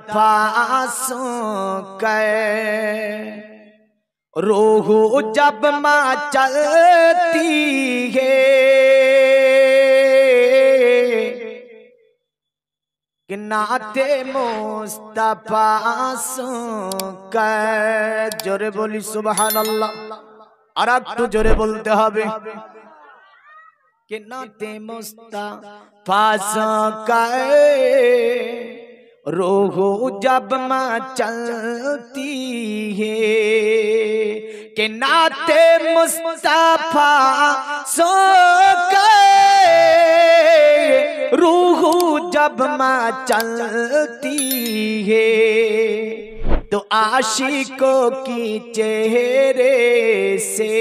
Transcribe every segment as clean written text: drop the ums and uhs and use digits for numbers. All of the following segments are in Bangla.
फांसों के रूह जब मचलती है कि नाते मुस्तफा का जोरे बोली सुभान अल्लाह। और एकटू जोरे बोलते हबे कि नाते मुस्तफा का रूह जब मचलती है कि नाते मुस्तफा का रूह जब मचलती है तो आशिकों की चेहरे से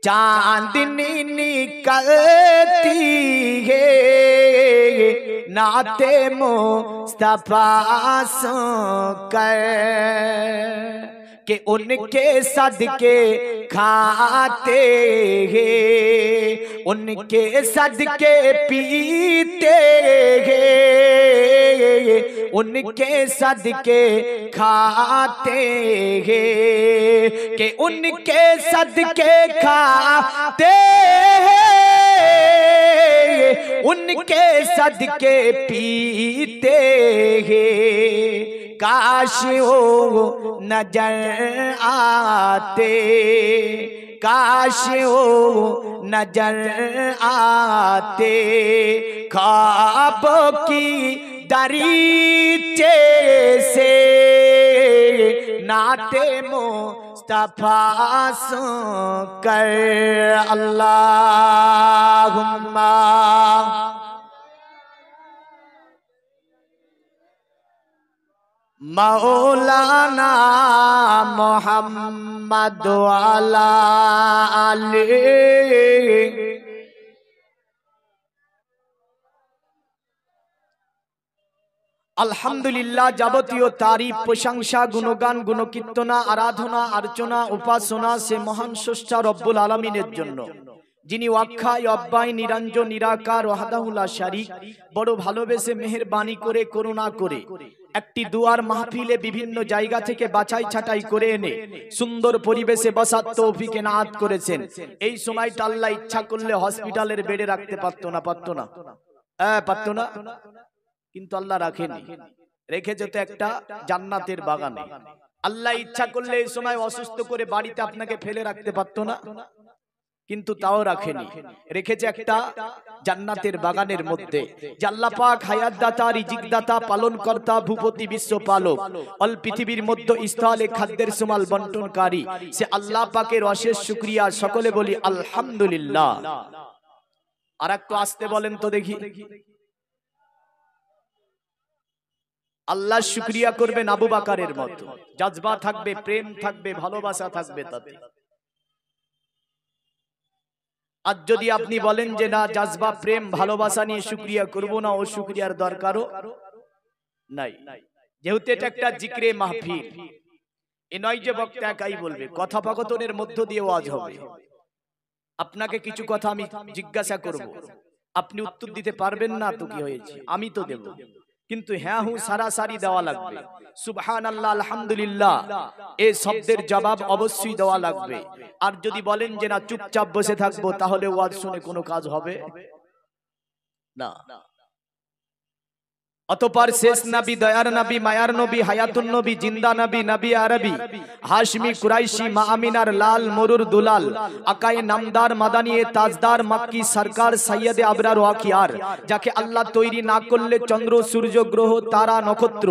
चांदनी निकलती है नाते मुस्तफा कर कि उनके सदके खाते हैं उनके सदके पीते हैं उनके सदके खाते हैं कि उनके सदके खाते हैं उनके सदके पीते हैं काश वो नजर आते काश वो नजर आते ख्वाबों की दरीचे से नाते मुस्तफा कर अल्लाहुम्मा मौलाना मोहम्मद वाला अली। আলহামদুলিল্লাহ যাবতীয় তারিফ প্রশংসা গুণগান গুণকীর্তনা আরাধনা আর্চনা উপাসনা সে মহান স্রষ্টা রব্বুল আলামিনের জন্য যিনি অক্ষয় অব্যয় নিরঞ্জন নিরাকার ওয়াহদাহু লা শারীক বড় ভালোবেসে মেহেরবানি করে করুণা করে একটি দুয়ার মাহফিলে বিভিন্ন জায়গা থেকে বাছাই ছাঁটাই করে এনে সুন্দর পরিবেশে বসার তৌফিক এনায়েত করেছেন। এই সময়টা আল্লাহ ইচ্ছা করলে হসপিটালের বেডে রাখতে পারতো না পারতো না কিন্তু আল্লাহ রাখেনি রেখেছে তো একটা জান্নাতের বাগানে। আল্লাহ ইচ্ছা করলে এই সময় অসুস্থ করে বাড়িতে আপনাকে ফেলে রাখতে পারতো না কিন্তু তাও রাখেনি রেখেছে একটা জান্নাতের বাগানের মধ্যে। আল্লাহ পাক হায়াত দাতা রিজিক দাতা পালন কর্তা ভূপতি বিশ্বপালক অল পৃথিবীর মধ্যে স্থলে খাদ্যের সমাল বন্টনকারী সে আল্লাহ পাকের অশেষ শুকরিয়া সকলে বলি আলহামদুলিল্লাহ। আর একটু আসতে বলেন তো দেখি আল্লাহ শুকরিয়া করবেন আবু বকরের মতো জজবা থাকবে প্রেম থাকবে ভালোবাসা থাকবে তাতে। আজ যদি আপনি বলেন যে না জজবা প্রেম ভালোবাসা নিয়ে শুকরিয়া করব না ও শুকরিয়ার দরকারও নাই যেহেতু এটা একটা জিকরে মাহফিল এ নয় যে বক্তা একাই বলবে কথোপকথনের মধ্য দিয়ে ওয়াজ হবে। আপনাকে কিছু কথা আমি জিজ্ঞাসা করব আপনি উত্তর দিতে পারবেন না তো কি হয়েছে আমি তো দেব কিন্তু হ্যাঁ হুঁ সারাসারি দেওয়া লাগবে। সুবহানাল্লাহ আলহামদুলিল্লাহ এই শব্দের জবাব অবশ্যই দেওয়া লাগবে। আর যদি বলেন যে না চুপচাপ বসে থাকবো তাহলে ওয়াজ শুনে কোনো কাজ হবে না। অতঃপর শেষ নবী দয়ার নবী মায়ার নবী হায়াতুন নবী জিন্দা নবী নবী আরবি হাশমি কুরাইশি মা আমিনার লাল মরুর দুলাল আকায়ে নামদার মাদানী তাজদার মক্কি সরকার সৈয়দে আবরার ওয়াকিয়ার যাকে আল্লাহ তৈরি না করলে চন্দ্র সূর্য গ্রহ তারা নক্ষত্র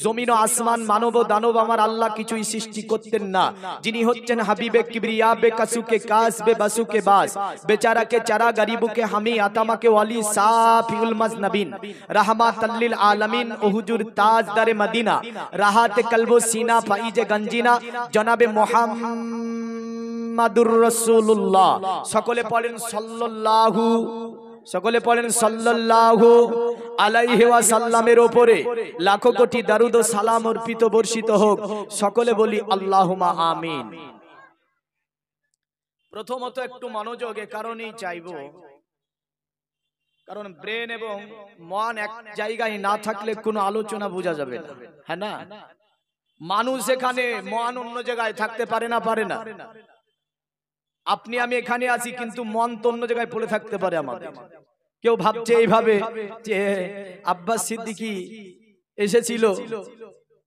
জমিন ও আসমান মানব দানব আমার আল্লাহ কিছুই সৃষ্টি করতেন না। যিনি হচ্ছেন হাবিবে কিবরিয়া বে কাসুকে কাস বে বাসুকে বাস বেচারাকে চারা গরিবুকে হামি আতামাকে ওয়ালি সাফিউল মাজনবিন রাহমাতাল লিল आलमीन हुजूर ताजदार मदीना राहत कल्बो सीना फाइजे गंजीना जनाबे मुहम्मदुर रसूलुल्लाह सकले पढ़ें सल्लल्लाहु आलाइहि ওয়াসাল্লামের উপরে লাখো কোটি দরুদ ও সালাম অর্পিত বর্ষিত হোক সকলে বলি আল্লাহুম্মা আমিন। প্রথমত একটু মনোযোগ এ কারণেই চাইবো কারণ ব্রেন এবং মন এক জায়গায় না থাকলে কোনো আলোচনা বোঝা যাবে না, হ্যাঁ না? মানুষ এখানে, মন অন্য জায়গায় থাকতে পারে না, পারে না? আপনি আমি এখানে আছি, কিন্তু মন তো অন্য জায়গায় পড়ে থাকতে পারে আমাদের। কেউ ভাবছে এইভাবে যে আব্বাস সিদ্দিকী এসেছিল,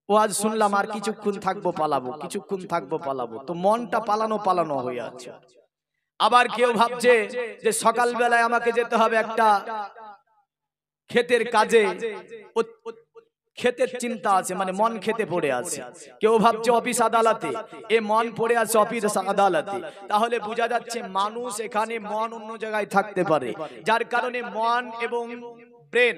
ওয়াজ শুনলাম, আর কিছুক্ষণ থাকবো পালাবো, কিছুক্ষণ থাকবো পালাবো, তো মনটা পালানো পালানো হয়ে আছে। আবার কেউ ভাবছে যে সকাল বেলায় আমাকে যেতে হবে একটা ক্ষেতের কাজে, ক্ষেতের চিন্তা আছে, মানে মন খেতে পড়ে আছে। কেউ ভাবছে অফিস আদালতে, এ মন পড়ে আছে অফিস আদালতে। তাহলে বোঝা যাচ্ছে মানুষ এখানে, মন অন্য জায়গায় থাকতে পারে, যার কারণে মন এবং ব্রেন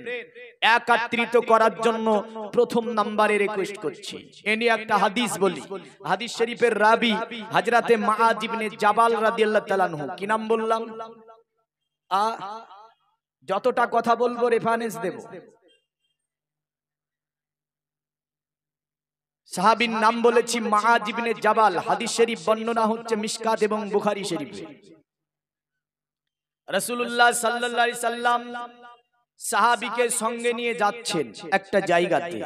একত্রিত করার জন্য প্রথম নম্বরে রিকোয়েস্ট করছি। এ নিয়ে একটা হাদিস বলি। হাদিস শরীফের রাবি হযরতে মুআয ইবনে জাবাল রাদিয়াল্লাহু তাআলা আনহু। কি নাম বললাম? যতটা কথা বলবো রেফারেন্স দেব। সাহাবীর নাম বলেছি মুআয ইবনে জাবাল। হাদিস শরীফ বর্ণনা হচ্ছে মিশকাত এবং বুখারী শরীফে। রাসূলুল্লাহ সাল্লাল্লাহু আলাইহি সাল্লাম সাহাবীকে সঙ্গে নিয়ে যাচ্ছেন একটা জায়গাতে,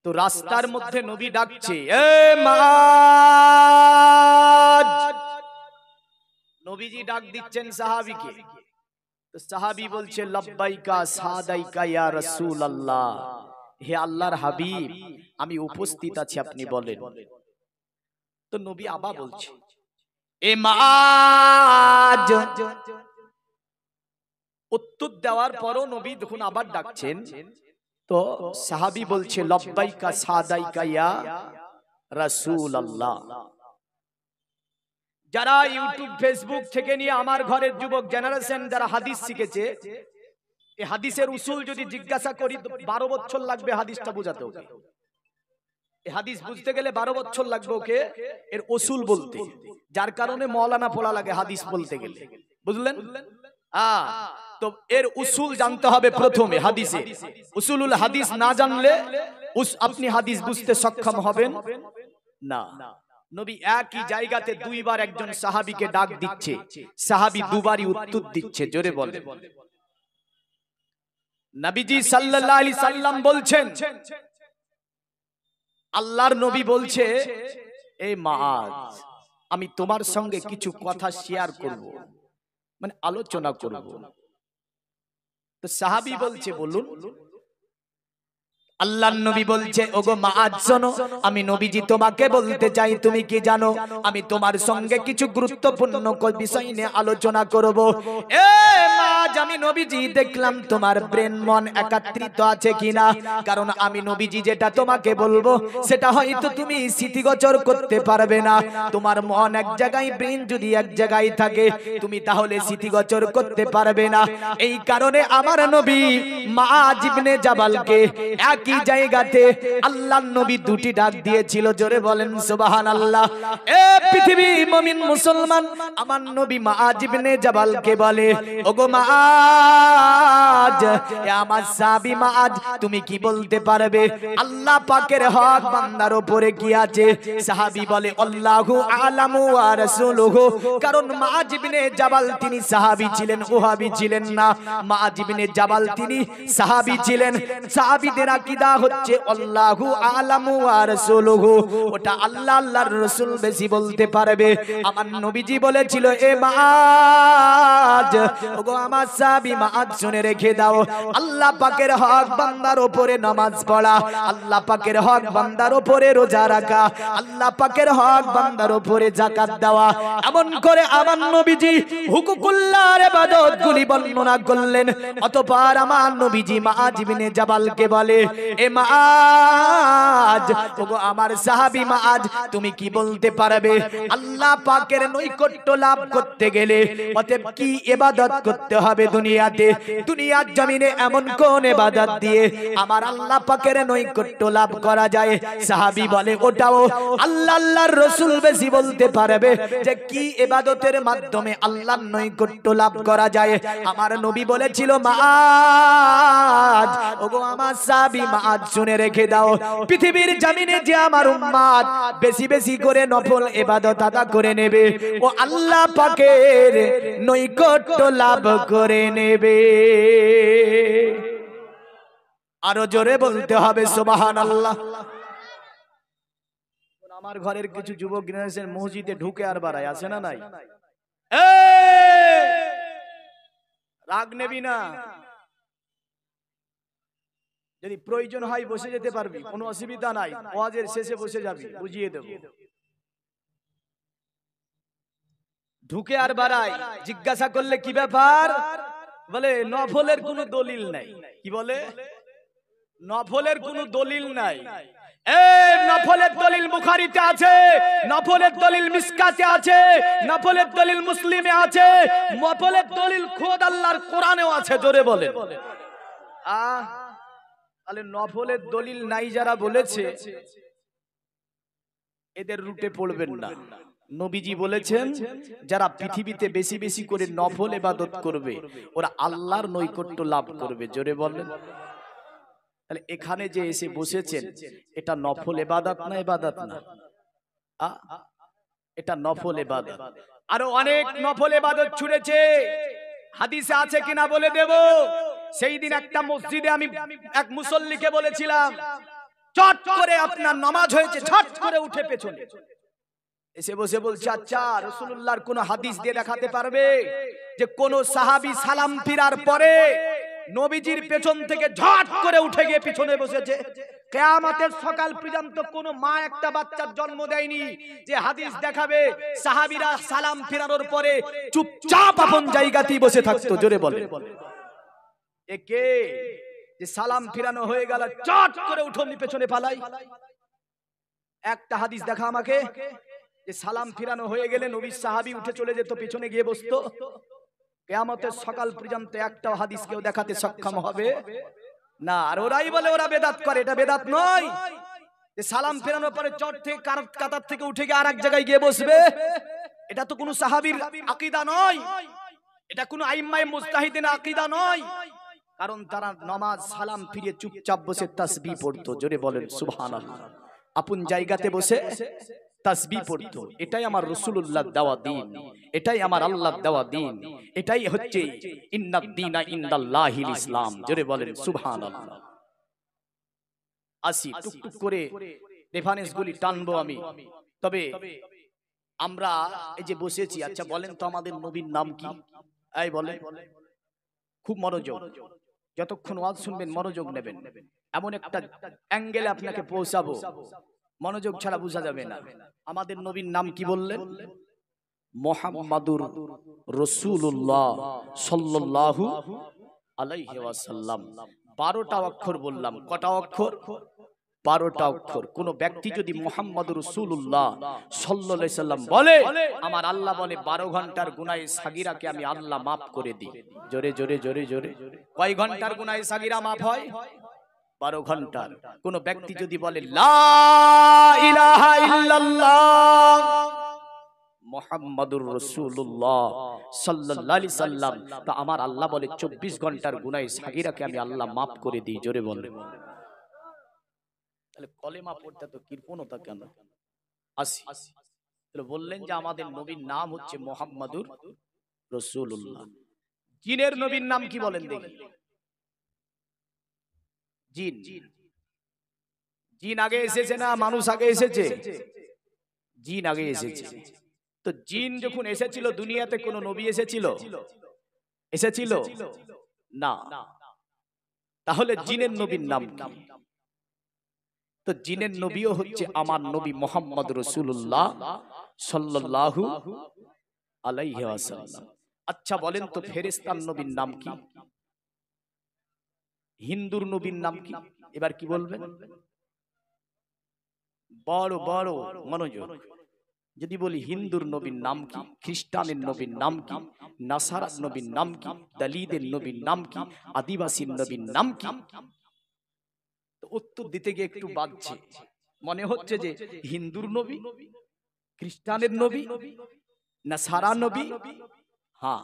তো রাস্তার মধ্যে নবী ডাকছে, এ মুআয। নবীজি ডাক দিচ্ছেন সাহাবীকে, তো সাহাবী বলছে লাব্বাইকা সাদাইকা ইয়া রাসূলুল্লাহ, হে আল্লাহর হাবিব, আমি উপস্থিত আছি, আপনি বলেন। তো নবী আবার বলছে, এ মুআয। উত্তর দেওয়ার পরও নবী যখন আবার ডাকছেন, তো সাহাবী বলছে লাব্বাইকা সাদাইকা ইয়া রাসূলুল্লাহ। যারা ইউটিউব ফেসবুক থেকে নিয়ে আমার ঘরের যুবক জেনারেশন যারা হাদিস শিখেছে, এই হাদিসের উসুল যদি জিজ্ঞাসা করি, 12 বছর লাগবে হাদিসটা বোঝাতে। ওকে এই হাদিস বুঝতে গেলে 12 বছর লাগবে ওকে এর উসুল বলতে, যার কারণে মৌলানা পড়া লাগে হাদিস বলতে গেলে, বুঝলেন? তো এর উসুল জানতে হবে প্রথমে। হাদিসে উসুলুল হাদিস না জানলে আপনি হাদিস বুঝতে সক্ষম হবেন না। নবী একই জায়গাতে দুইবার একজন সাহাবীকে ডাক দিচ্ছে, সাহাবী দুবারই উত্তর দিচ্ছে। জোরে বলেন। নবীজি সাল্লাল্লাহু আলাইহি সাল্লাম বলছেন, আল্লাহর নবী বলছে, এই মুআয, আমি তোমার সঙ্গে কিছু কথা শেয়ার করব, মানে আলোচনা করব। তো সাহাবী বলছে, বলুন। আল্লাহর নবী বলছে, ওগো মুআয শোনো, আমি নবীজি তোমাকে বলতে চাই, তুমি কি জানো আমি তোমার সঙ্গে কিছু গুরুত্বপূর্ণ বিষয় নিয়ে আলোচনা করব। এ মুআয, আমি নবীজি দেখলাম তোমার ব্রেন মন একত্রিত আছে কিনা, কারণ আমি নবীজি যেটা তোমাকে বলবো সেটা হয়তো তুমি স্মৃতিগোচর করতে পারবে না। তোমার মন এক জায়গায়, ব্রেন যদি এক জায়গায় থাকে, তুমি তাহলে স্মৃতিগোচর করতে পারবে না। এই কারণে আমার নবী মুআয ইবনে জাবালকে কি জায়গাতে আল্লাহর নবী দুটি ডাক দিয়েছিল। জোরে বলেন সুবহানাল্লাহ। এ পৃথিবী মুমিন মুসলমান, আমার নবী মুআয ইবনে জাবালকে বলে, ওগো মুআয, এ আমার সাহাবী মুআয, তুমি কি বলতে পারবে আল্লাহ পাকের হক বান্দার উপরে কি আছে? সাহাবী বলে, আল্লাহু আ'লামু ওয়া রাসূলুহু। কারণ মুআয ইবনে জাবাল তিনি সাহাবী ছিলেন, ওহাবী ছিলেন না। মুআয ইবনে জাবাল তিনি সাহাবী ছিলেন। সাহাবীদের আকীদা হচ্ছে আল্লাহু আ'লামু ওয়া রাসূলুহু, ওটা আল্লাহ আল্লাহর রাসূল বেশি বলতে পারবে। আমার নবীজি বলেছিল, এ মুআয, ওগো আমার সাহাবী মুআয, শুনে রেখে দাও, আল্লাহ পাকের হক বান্দার উপরে নামাজ পড়া, আল্লাহ পাকের হক বান্দার উপরে রোজা রাখা, আল্লাহ পাকের হক বান্দার উপরে যাকাত দেওয়া, এমন করে আমার নবীজি হুকুকুল্লাহর ইবাদত গুলি বর্ণনা করলেন। অতঃপর আমার নবীজি মুআয ইবনে জাবালকে বলে, এ মুআয, ওগো আমার সাহাবী মুআয, তুমি কি বলতে পারবে আল্লাহ পাকের নৈকট্য লাভ করতে গেলে অতএব কি ইবাদত করতে হবে দুনিয়াতে? দুনিয়ার জমিনে এমন কোন ইবাদত দিয়ে আমার আল্লাহ পাকের নৈকট্য লাভ করা যায়? সাহাবী বলে, ওটাও আল্লাহ আল্লাহর রাসূল বেশি বলতে পারবে যে কি ইবাদতের মাধ্যমে আল্লাহর নৈকট্য লাভ করা যায়। আমার নবী বলেছিল, মুআয, ওগো আমার সাহাবী মুআয, শুনে রেখে দাও, পৃথিবীর জমিনে যে আমার উম্মত বেশি বেশি করে নফল ইবাদত আদা করে নেবে, ও আল্লাহ পাকের নৈকট্য লাভ করে করে নেবে। আরো জোরে বলতে হবে সুবহানাল্লাহ। আমার ঘরের কিছু যুবক জেনারেশন মসজিদে ঢুকে আর বাড়ায়, আছে না নাই? রাগ নেবি না, যদি প্রয়োজন হয় বসে যেতে পারবি, কোনো অসুবিধা নাই, ওয়াজের শেষে বসে যাবি, বুঝিয়ে দেব। ঢুকে আর বাড়ায়, জিজ্ঞাসা করলে কি ব্যাপার, বলে নফলের কোনো দলিল নাই। কি বলে? নফলের কোনো দলিল নাই। নফলের দলিল বুখারীতে আছে, নফলের দলিল মিসকাতে আছে, নফলের দলিল মুসলিমে আছে, নফলের দলিল খোদ আল্লাহর কোরআনেও আছে। জোরে বলে। তাহলে নফলের দলিল নাই যারা বলেছে, এদের রুটে পড়বেন না। নবীজি বলেছেন, যারা পৃথিবীতে বেশি বেশি করে নফল ইবাদত করবে ওরা আল্লাহর নৈকট্য লাভ করবে। জোরে বলেন। তাহলে এখানে যে এসে বসেছেন, এটা নফল ইবাদত না? ইবাদত না? এটা নফল ইবাদত। আরো অনেক নফল ইবাদত ছুড়েছে, হাদিসে আছে কিনা বলে দেব। সেই দিন একটা মসজিদে আমি এক মুসল্লিকে বলেছিলাম, চট করে আপনার নামাজ হয়েছে, ঝট করে উঠে পেছনে এসে বসে বলছে, আচ্ছা রাসূলুল্লাহর কোন হাদিস দিয়ে দেখাতে পারবে যে কোন সাহাবী সালাম ফিরার পরে নবীজির পেছন থেকে ঝট করে উঠে গিয়ে পিছনে বসেছে? কিয়ামতের সকাল পর্যন্ত কোন মা একটা বাচ্চার জন্ম দেয়নি যে হাদিস দেখাবে সাহাবীরা সালাম ফিরানোর পরে চুপচাপ আপন জায়গাতেই বসে থাকতো। জোরে বলে। একে যে সালাম ফিরানো হয়ে গেল চট করে উঠোনি পেছনে পালাই? একটা হাদিস দেখা আমাকে যে সালাম ফিরানো হয়ে গেলে নবী সাহাবী উঠে চলে যেত, পেছনে গিয়ে বসতো। কিয়ামতের সকাল পর্যন্ত একটা হাদিস কেউ দেখাতে সক্ষম হবে না। আর ওরাই বলে ওরা বেদাত করে, এটা বেদাত নয়। যে সালাম ফেরানোর পরে চট থেকে কাতার থেকে উঠে গিয়ে আরেক জায়গায় গিয়ে বসবে, এটা তো কোনো সাহাবীর আকীদা নয়, এটা কোনো আইম্মায়ে মুজতাহিদিন আকীদা নয়। কারণ তারা নামাজ সালাম ফিরিয়ে চুপচাপ বসে তাসবিহ পড়তো। জোরে বলেন সুবহানাল্লাহ। আপন জায়গাতে বসে তাসবিহ পড়তো। এটাই আমার রাসূলুল্লাহর দেওয়া দ্বীন, এটাই আমার আল্লাহর দেওয়া দ্বীন, এটাই হচ্ছে ইন্নাদ দীনা ইনদাল্লাহিল ইসলাম। জোরে বলেন সুবহানাল্লাহ। আসি টুকটুক করে রেফারেন্স গুলি টানবো আমি। তবে আমরা এই যে বসেছি, আচ্ছা বলেন তো আমাদের নবীর নাম কি? এই বলেন, খুব মনোযোগ, যতক্ষণ ওয়াজ শুনবেন মনোযোগ নেবেন। এমন একটা অ্যাঙ্গেলে আপনাকে পৌঁছাবো, মনোযোগ ছাড়া বোঝা যাবে না। আমাদের নবীর নাম কি বললেন? মুহাম্মাদুর রাসূলুল্লাহ সাল্লাল্লাহু আলাইহি ওয়াসাল্লাম। 12টা অক্ষর বললাম। কটা অক্ষর? 12টা অক্ষর। কোন ব্যক্তি যদি মুহাম্মাদুর রাসূলুল্লাহ সাল্লাল্লাহু আলাইহি সাল্লাম বলে, আমার আল্লাহ বলে 12 ঘন্টার গুনাহে সাগীরাকে আমি আল্লাহ maaf করে দিই। জোরে জোরে জোরে জোরে। কয় ঘন্টার গুনাহে সাগীরা maaf হয়? 12 ঘন্টার। কোন ব্যক্তি যদি বলে লা ইলাহা ইল্লাল্লাহ মুহাম্মাদুর রাসূলুল্লাহ সাল্লাল্লাহু আলাইহি সাল্লাম, তো আমার আল্লাহ বলে 24 ঘন্টার গুনাহে সাগীরাকে আমি আল্লাহ maaf করে দিই। জোরে বলেন। তাহলে কলেমা পড়তে তো কৃপণতা কেন? আসি, তাহলে বললেন যে আমাদের নবীর নাম হচ্ছে মুহাম্মাদুর রাসূলুল্লাহ। জিনের নবীর নাম কি বলেন দেখি? জিন। জিন আগে এসেছে না মানুষ আগে এসেছে? জিন আগে এসেছে। তো জিন যখন এসেছিল দুনিয়াতে কোন নবী এসেছিল? এসেছিল না। তাহলে জিনের নবীর নাম কি? তো জিনের নবীও হচ্ছে আমার নবী মুহাম্মদ রাসূলুল্লাহ সাল্লাল্লাহু আলাইহি ওয়াসাল্লাম। আচ্ছা বলেন তো ফেরেশতার নবীর নাম কি? হিন্দুর নবীর নাম কি? এবার কি বলবেন? বড় বড় মনোযোগ। যদি বলি হিন্দুর নবীর নাম কি, খ্রিস্টানের নবীর নাম কি, নাসারার নবীর নাম কি, দালিদের নবীর নাম কি, আদিবাসীর নবীর নাম কি, তো উত্তর দিতে গিয়ে একটু বাজছে। মনে হচ্ছে যে হিন্দুর নবী, খ্রিস্টানের নবী, নাসারা নবী, হ্যাঁ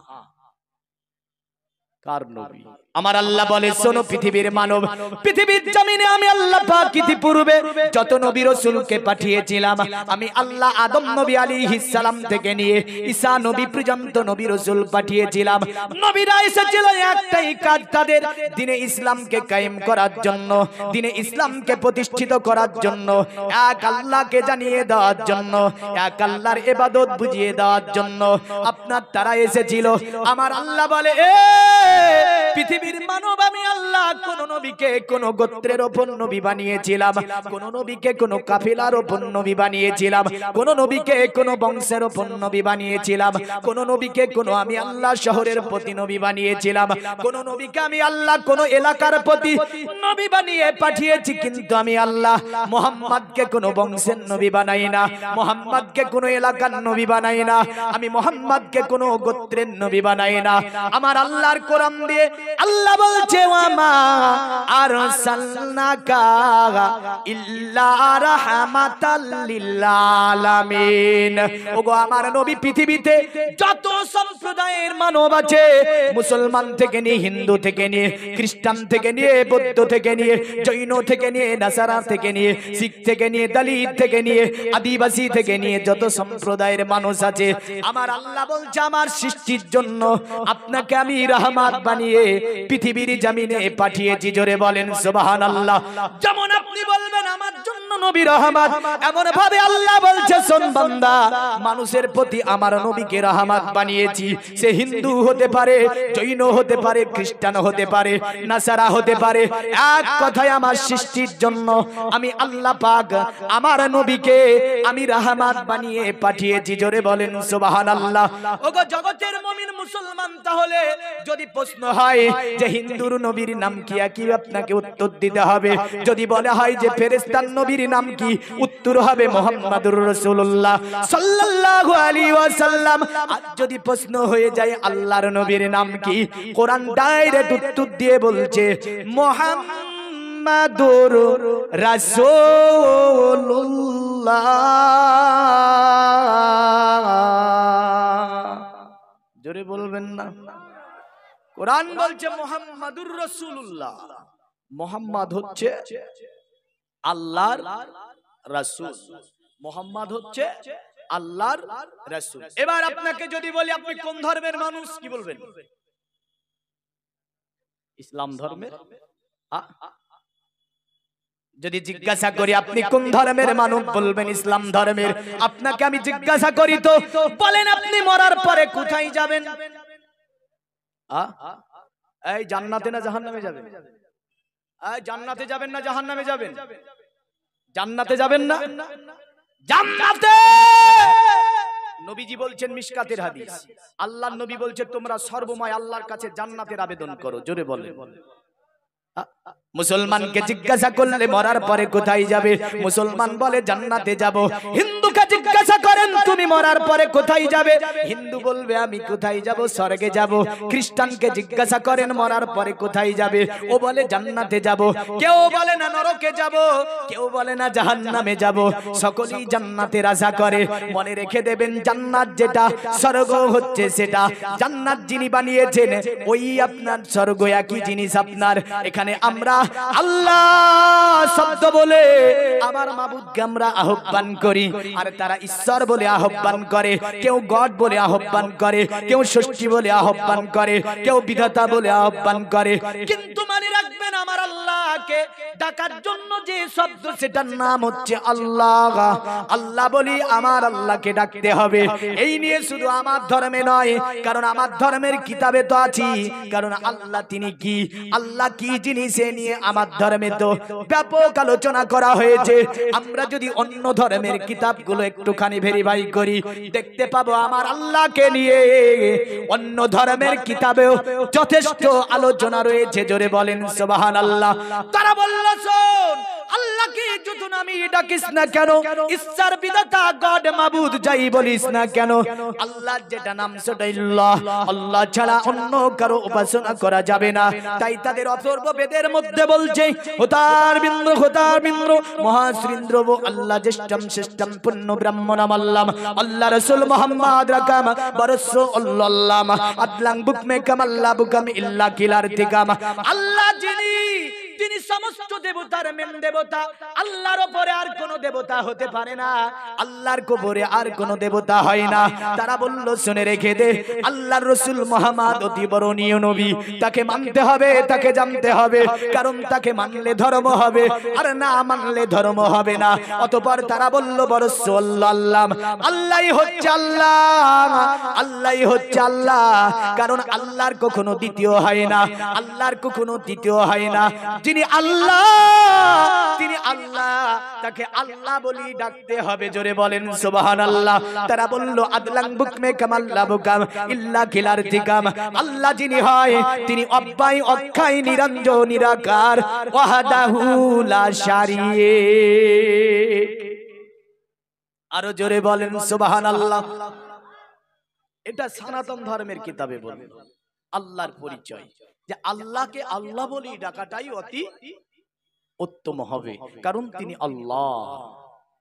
কার নবী? আমার আল্লাহ বলে শোনো পৃথিবীর মানব, পৃথিবীর জমিনে আমি আল্লাহ পাক ইতিপূর্বে যত নবী রাসূলকে পাঠিয়েছিলাম, আমি আল্লাহ আদম নবী আলাইহিস সালাম থেকে নিয়ে ঈসা নবী পর্যন্ত নবী রাসূল পাঠিয়েছিলাম। নবীরা এসেছিল একটাই কাজ, তাদের দ্বীনে ইসলামকে কায়েম করার জন্য, দ্বীনে ইসলামকে প্রতিষ্ঠিত করার জন্য, এক আল্লাহকে জানিয়ে দেওয়ার জন্য, এক আল্লাহর ইবাদত বুঝিয়ে দেওয়ার জন্য আপনার তারা এসেছিল। আমার আল্লাহ বলে পৃথিবীর মানব আমি আল্লাহ কোন নবীকে কোন গোত্রের ওপর নবী বানিয়েছিলাম, কোন নবীকে কোন কাফিলার ওপর নবী বানিয়েছিলাম, কোন নবীকে কোন বংশের ওপর নবী বানিয়েছিলাম, কোন নবীকে কোন আমি আল্লাহ শহরের প্রতি নবী বানিয়েছিলাম, কোন নবীকে আমি আল্লাহ কোন এলাকার প্রতি নবী বানিয়ে পাঠিয়েছি। কিন্তু আমি আল্লাহ মুহাম্মদকে কোন বংশের নবী বানাই না, মুহাম্মদকে কোন এলাকার নবী বানাই না, আমি মুহাম্মদকে কোন গোত্রের নবী বানাই না। আমার আল্লাহর কোরআন দিয়ে আল্লাহ বলছে ওয়ামা আরসালনাকা ইল্লা রাহমাতাল লিল আলামিন। ওগো আমার নবী পৃথিবীতে যত সম্প্রদায়ের মানব আছে, মুসলমান থেকে নিয়ে, হিন্দু থেকে নিয়ে, খ্রিস্টান থেকে নিয়ে, বৌদ্ধ থেকে নিয়ে, জৈন থেকে নিয়ে, নাসারা থেকে নিয়ে, শিখ থেকে নিয়ে, দলিত থেকে নিয়ে, আদিবাসী থেকে নিয়ে যত সম্প্রদায়ের মানুষ আছে, আমার আল্লাহ বলছে আমার সৃষ্টির জন্য আপনাকে আমি রহমত বানিয়ে পৃথিবীর জমিনে পাঠিয়েছি। জোরে বলেন সুবহানাল্লাহ। যেমন আপনি বলবেন আমার জন্য নবী রহমত, এমন ভাবে আল্লাহ বলছে শোন বান্দা, মানুষের প্রতি আমার নবীকে রহমত বানিয়েছি। সে হিন্দু হতে পারে, জৈন হতে পারে, খ্রিস্টান হতে পারে, নাসারা হতে পারে, এক কথায় আমার সৃষ্টির জন্য আমি আল্লাহ পাক আমার নবীকে আমি রহমত বানিয়ে পাঠিয়েছি। জোরে বলেন সুবহানাল্লাহ। ওগো জগতের মুমিন মুসলমান, তাহলে যদি প্রশ্ন হয় যে হিন্দুর নবীর নাম কি, কি আপনাকে উত্তর দিতে হবে। যদি বলা হয় যে ফেরেশতার নবীর নাম কি, উত্তর হবে মুহাম্মাদুর রাসূলুল্লাহ সাল্লাল্লাহু আলাইহি ওয়াসাল্লাম। আর যদি প্রশ্ন হয়ে যায় আল্লাহর নবীর নাম কি, কোরআন ডাইরেক্ট উত্তর দিয়ে বলছে মুহাম্মাদুর রাসূলুল্লাহ। জোরে বলবেন না? কোরআন বলছে মুহাম্মাদুর রাসূলুল্লাহ। মুহাম্মদ হচ্ছে আল্লাহর রাসূল, মুহাম্মদ হচ্ছে আল্লাহর রাসূল। এবার আপনাকে যদি বলি আপনি কোন ধর্মের মানুষ, কি বলবেন? ইসলাম ধর্মের। যদি জিজ্ঞাসা করি আপনি কোন ধর্মের মানুষ, বলবেন ইসলাম ধর্মের। আপনাকে আমি জিজ্ঞাসা করি তো বলেন আপনি মরার পরে কোথায় যাবেন? এই জান্নাতে না জাহান্নামে যাবেন? এই জান্নাতে যাবেন না জাহান্নামে যাবেন? জান্নাতে যাবেন না? জান্নাতে। নবীজি বলছেন মিশকাতের হাদিস, আল্লাহর নবী বলছে তোমরা সর্বময় আল্লাহর কাছে জান্নাতের আবেদন করো। জোরে বলেন। মুসলমানকে জিজ্ঞাসা করলে মরার পরে কোথায় যাবে, মুসলমান বলে জান্নাতে যাব। হিন্দুকে জিজ্ঞাসা করেন তুমি মরার পরে কোথায় যাবে, হিন্দু বলবে আমি কোথায় যাব, স্বর্গে যাব। খ্রিস্টানকে জিজ্ঞাসা করেন মরার পরে কোথায় যাবে, ও বলে জান্নাতে যাব। কেউ বলে না নরকে যাব, কেউ বলে না জাহান্নামে যাব, সকলেই জান্নাতের আশা করে। মনে রেখে দেবেন জান্নাত যেটা, স্বর্গ হচ্ছে সেটা। জান্নাত যিনি বানিয়েছেন ওই আপনার স্বর্গ একই জিনিস আপনার। এখানে আমরা আল্লাহ শব্দ বলে আমার মাবুদকে আমরা আহ্বান করি, আর তারা ঈশ্বর বলে আহ্বান করে। কেউ গড বলে আহ্বান করে, কেউ ষষ্ঠী বলে আহ্বান করে, কেউ বিধাতা বলে আহ্বান করে। কিন্তু মনে রাখবেন আমার আল্লাহকে ডাকার জন্য যে শব্দ, সেটার নাম হচ্ছে আল্লাহ। আল্লাহ বলি আমার আল্লাহকে ডাকতে হবে। এই নিয়ে শুধু আমার ধর্মে নয়, কারণ আমার ধর্মের কিতাবে তো আছি, কারণ আল্লাহ তিনি কি, আল্লাহ কি জিনিস নিয়ে আমার ধর্মে তো ব্যাপক আলোচনা করা হয়েছে। আমরা যদি অন্য ধর্মের কিতাবগুলো একটুখানি ভেরিফাই করি, দেখতে পাবো আমার আল্লাহকে নিয়ে অন্য ধর্মের কিতাবেও যথেষ্ট আলোচনা রয়েছে। জোরে বলেন সুবহানাল্লাহ। তারা বলল শোন, আল্লাহকে যত না নামে ডাকিস না কেন, ঈশ্বর বিধাতা গড মাবুদ যাই বলিস না কেন, আল্লাহ যেটা নাম সেটাই আল্লাহ, আল্লাহ ছাড়া অন্য কারো উপাসনা করা যাবে না। তাই তাদের অথর্ব বেদের মধ্যে বলছে হোতার বিন্দ্র মহাশ্রীন্দ্র আল্লাহ জ্যেষ্ঠম শ্রেষ্ঠম পুণ্য ব্রাহ্মণম আল্লাহ, আল্লাহ রাসূল মুহাম্মদ রাকাম বরসু আল্লাহ আদলাং বুকমে কামাল্লা বুকাম ইল্লা কিলার তিকাম। আল্লাহ তিনি সমস্ত দেবতার মেন দেবতা, আল্লাহর উপরে আর কোন দেবতা হতে পারে না, আল্লাহর কবরে আর কোন দেবতা হয় না। তারা বলল শুনে রেখে দে, আল্লাহর রাসূল মুহাম্মদ অতি বরণীয় নবী, তাকে মানতে হবে, তাকে জানতে হবে, কারণ তাকে মানলে ধর্ম হবে আর না মানলে ধর্ম হবে না। অতঃপর তারা বলল বরসু আল্লাহ, আল্লাহই হচ্ছে আল্লাহ, আল্লাহই হচ্ছে আল্লাহ, কারণ আল্লাহর কখনো দ্বিতীয় হয় না, আল্লাহর কখনো তৃতীয় হয় না। যিনি আল্লাহ তিনি আল্লাহ, তাকে আল্লাহ বলি ডাকতে হবে। জোরে বলেন সুবহানাল্লাহ। তারা বলল আদলাং বুকমে কামাল্লা বুকাম ইল্লা খিলার তিকাম, আল্লাহ যিনি হয় তিনি অব্যয় অক্ষয় নিরঞ্জন নিরাকার ওয়াহদাহু লা শারীক। আরো জোরে বলেন সুবহানাল্লাহ। এটা সনাতন ধর্মের কিতাবে বলে আল্লাহর পরিচয়, যে আল্লাহকে আল্লাহ বলি ডাকাটাই অতি উত্তম হবে, কারণ তিনি আল্লাহ।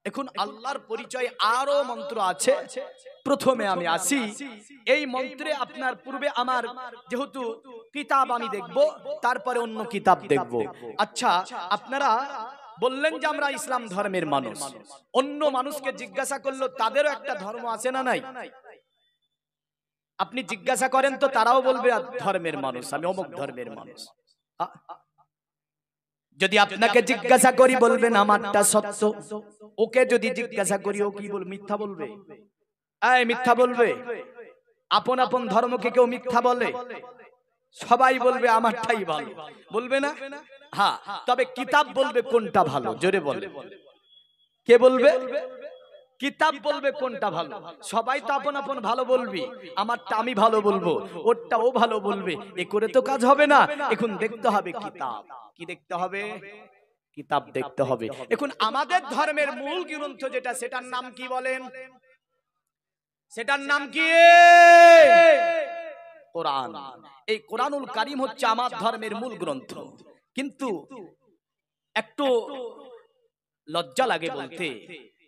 এখন আল্লাহর পরিচয় আরো মন্ত্র আছে, প্রথমে আমি আসি এই মন্ত্রে। আপনার পূর্বে আমার যেহেতু কিতাব আমি দেখব, তারপরে অন্য কিতাব দেখব। আচ্ছা, আপনারা বললেন যে আমরা ইসলাম ধর্মের মানুষ, অন্য মানুষকে জিজ্ঞাসা করলো তাদেরও একটা ধর্ম আছে না নাই? আপনি জিজ্ঞাসা করেন তো তারাও বলবে ধর্মের মানুষ, আমি অমুক ধর্মের মানুষ। যদি আপনাকে জিজ্ঞাসা করি বলবেন আমারটা সত্য, ওকে যদি জিজ্ঞাসা করি ও কি বল, মিথ্যা বলবে? এই মিথ্যা বলবে? আপন আপন ধর্মকে কেউ মিথ্যা বলে? সবাই বলবে আমারটাই ভালো, বলবে না? হ্যাঁ, তবে কিতাব বলবে কোনটা ভালো, জোরে বলে। কে বলবে? কিতাব বলবে কোনটা ভালো। সবাই তো আপন আপন ভালো বলবি, আমারটা আমি ভালো বলবো, ওরটা ও ভালো বলবে, এ করে তো কাজ হবে না। এখন দেখতে হবে কিতাব। কি দেখতে হবে? কিতাব দেখতে হবে। এখন আমাদের ধর্মের মূল গ্রন্থ যেটা, সেটার নাম কি বলেন? সেটার নাম কি? কোরআন। এই কোরআনুল কারীম হচ্ছে আমার ধর্মের মূল গ্রন্থ। কিন্তু একটু লজ্জা লাগে বলতে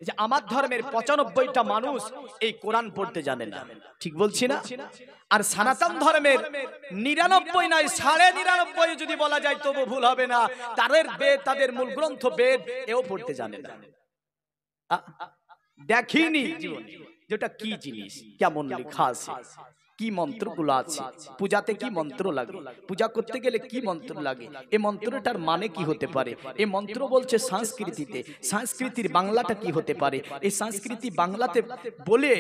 যে আমার ধর্মের ৯৫টা মানুষ এই কোরআন পড়তে জানে না, ঠিক বলছি না? আর সনাতন ধর্মের ৯৯ নয় ৯৯.৫ যদি বলা যায় তবু ভুল হবে না, তাদের বেদ, তাদের মূল গ্রন্থ বেদ, এও পড়তে জানে না। দেখিনি জীবনে যেটা কি জিনিস, কেমন লেখা আছে, কি মন্ত্রগুলো আছে, পূজাতে কি মন্ত্র লাগে, পূজা করতে গেলে কি মন্ত্র লাগে, এই মন্ত্রটার মানে কি হতে পারে, এই মন্ত্র বলছে সংস্কৃতিতে, সংস্কৃতির বাংলাটা কি হতে পারে, এই সংস্কৃতি বাংলাতে বলে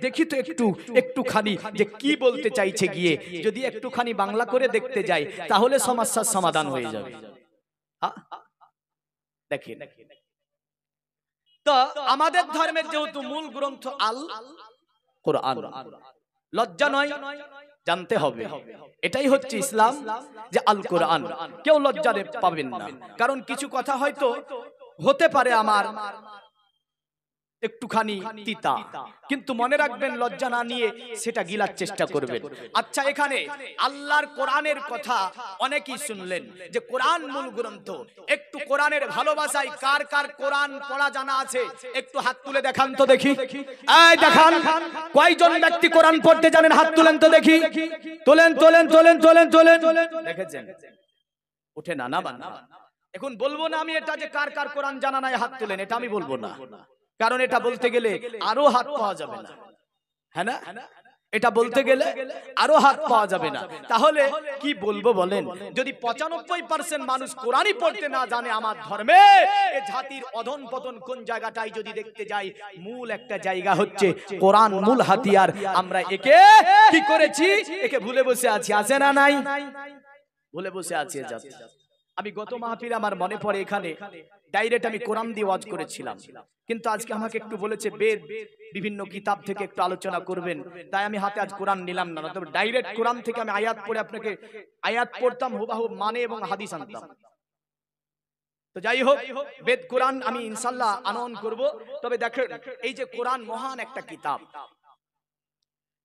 দেখি তো একটুখানি যে কি বলতে চাইছে, গিয়ে যদি একটুখানি বাংলা করে দেখতে যাই তাহলে সমস্যার সমাধান হয়ে যাবে। দেখেন, তো আমাদের ধর্মের যেহেতু মূল গ্রন্থ আল কোরআন, লজ্জা নয়, জানতে হবে। এটাই হচ্ছে ইসলাম, যে আল কোরআন। কেউ লজ্জা পাবেন না, কারণ কিছু কথা হয়তো হতে পারে আমার একটুখানি তিতা, কিন্তু মনে রাখবেন লজ্জা না নিয়ে সেটা গিলার চেষ্টা করবেন। আচ্ছা, এখানে আল্লাহর কোরআনের কথা অনেকেই শুনলেন যে কোরআন মূল গ্রন্থ। একটু কোরআনের ভালোবাসায় কার কার কোরআন পড়া জানা আছে একটু হাত তুলে দেখান তো দেখি। এই দেখান, কয়জন ব্যক্তি কোরআন পড়তে জানেন? হাত তুলেন তো দেখি। তোলেন তোলেন তোলেন তোলেন তোলেন। দেখেছেন? ওঠে না, না বানা। এখন বলবো না আমি এটা যে কার কার কোরআন জানা নাই হাত তুলেন, এটা আমি বলবো না, কারণ এটা বলতে গেলে আরো হাত পাওয়া যাবে না, হ্যাঁ না? এটা বলতে গেলে আরো হাত পাওয়া যাবে না। তাহলে কি বলবো বলেন? যদি ৯৫% মানুষ কোরআনই পড়তে না জানে আমার ধর্মে, এই জাতির অধন পতন কোন জায়গাটাই যদি দেখতে যাই, মূল একটা জায়গা হচ্ছে কোরআন, মূল হাতিয়ার। আমরা একে কি করেছি? একে ভুলে বসে আছি, আছে না নাই? ভুলে বসে আছি। আমি গত মাহফিলে আমার মনে পড়ে এখানে ডাইরেক্ট আমি কোরআন দিয়ে ওয়াজ করেছিলাম, কিন্তু আজকে আমাকে একটু বলেছে বেদ বিভিন্ন কিতাব থেকে একটু আলোচনা করবেন, তাই আমি হাতে আজ কোরআন নিলাম না, তবে ডাইরেক্ট কোরআন থেকে আমি আয়াত পড়ে আপনাকে আয়াত পড়তাম, হুবাহু মানে এবং হাদিস আনতাম। তো যাই হোক, বেদ কোরআন আমি ইনশাআল্লাহ আনয়ন করব। তবে দেখেন এই যে কোরআন মহান একটা কিতাব,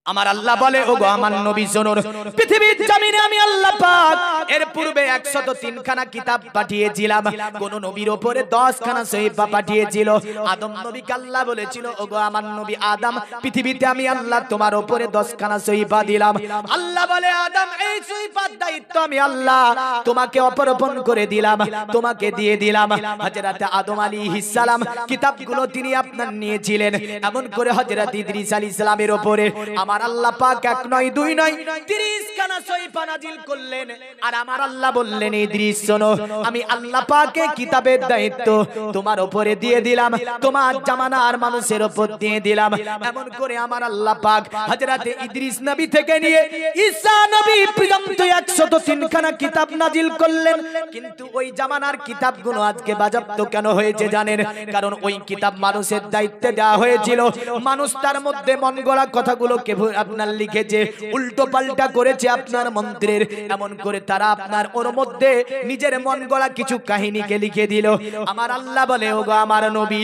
আমার আল্লাহ বলে ওগো আমার নবী শুনুন, পৃথিবীর জমিনে আমি আল্লাহ পাক এর পূর্বে 103 খানা কিতাব পাঠিয়েছিলাম, কোন নবীর উপরে 10 খানা সহিফা পাঠিয়েছিল। আদম নবীকে আল্লাহ বলেছিল ওগো আমার নবী আদম, পৃথিবীতে আমি আল্লাহ তোমার উপরে 10 খানা সহিফা দিলাম। আল্লাহ বলে আদম এই সহিফার দায়িত্ব আমি আল্লাহ তোমাকে অর্পণ করে দিলাম, তোমাকে দিয়ে দিলাম। হযরত আদম আলাইহিস সালাম কিতাবগুলো তিনি আপনার নিয়েছিলেন, এমন করে হযরত ইদ্রিস আলাইহিস সালামের উপরে আমার আল্লাহ পাক 1 নয় 2 নয় 30 খানা সহিফা নাজিল করলেন। আর আমার আল্লাহ বললেন ইদ্রিস শোনো, আমি আল্লাহ পাকের কিতাবের দায়িত্ব তোমার উপরে দিয়ে দিলাম, তোমার জামানার মানুষের উপর দিয়ে দিলাম। এমন করে আমার আল্লাহ পাক হযরত ইদ্রিস নবী থেকে নিয়ে ঈসা নবী পর্যন্ত 103 খানা কিতাব নাজিল করলেন। কিন্তু ওই জামানার কিতাবগুলো আজকে বাজেয়াপ্ত কেন হয়েছে জানেন? কারণ ওই কিতাব মানুষের দায়িত্বে দেওয়া হয়েছিল, মানুষ তার মধ্যে মন গড়া কথাগুলোকে আপনার লিখেছে, উল্টো পাল্টা করেছে আপনার মন্ত্রের, এমন করে তারা আপনার ওর মধ্যে নিজের মন গড়া কিছু কাহিনীকে লিখে দিল। আমার আল্লাহ বলে ওগো আমার নবী,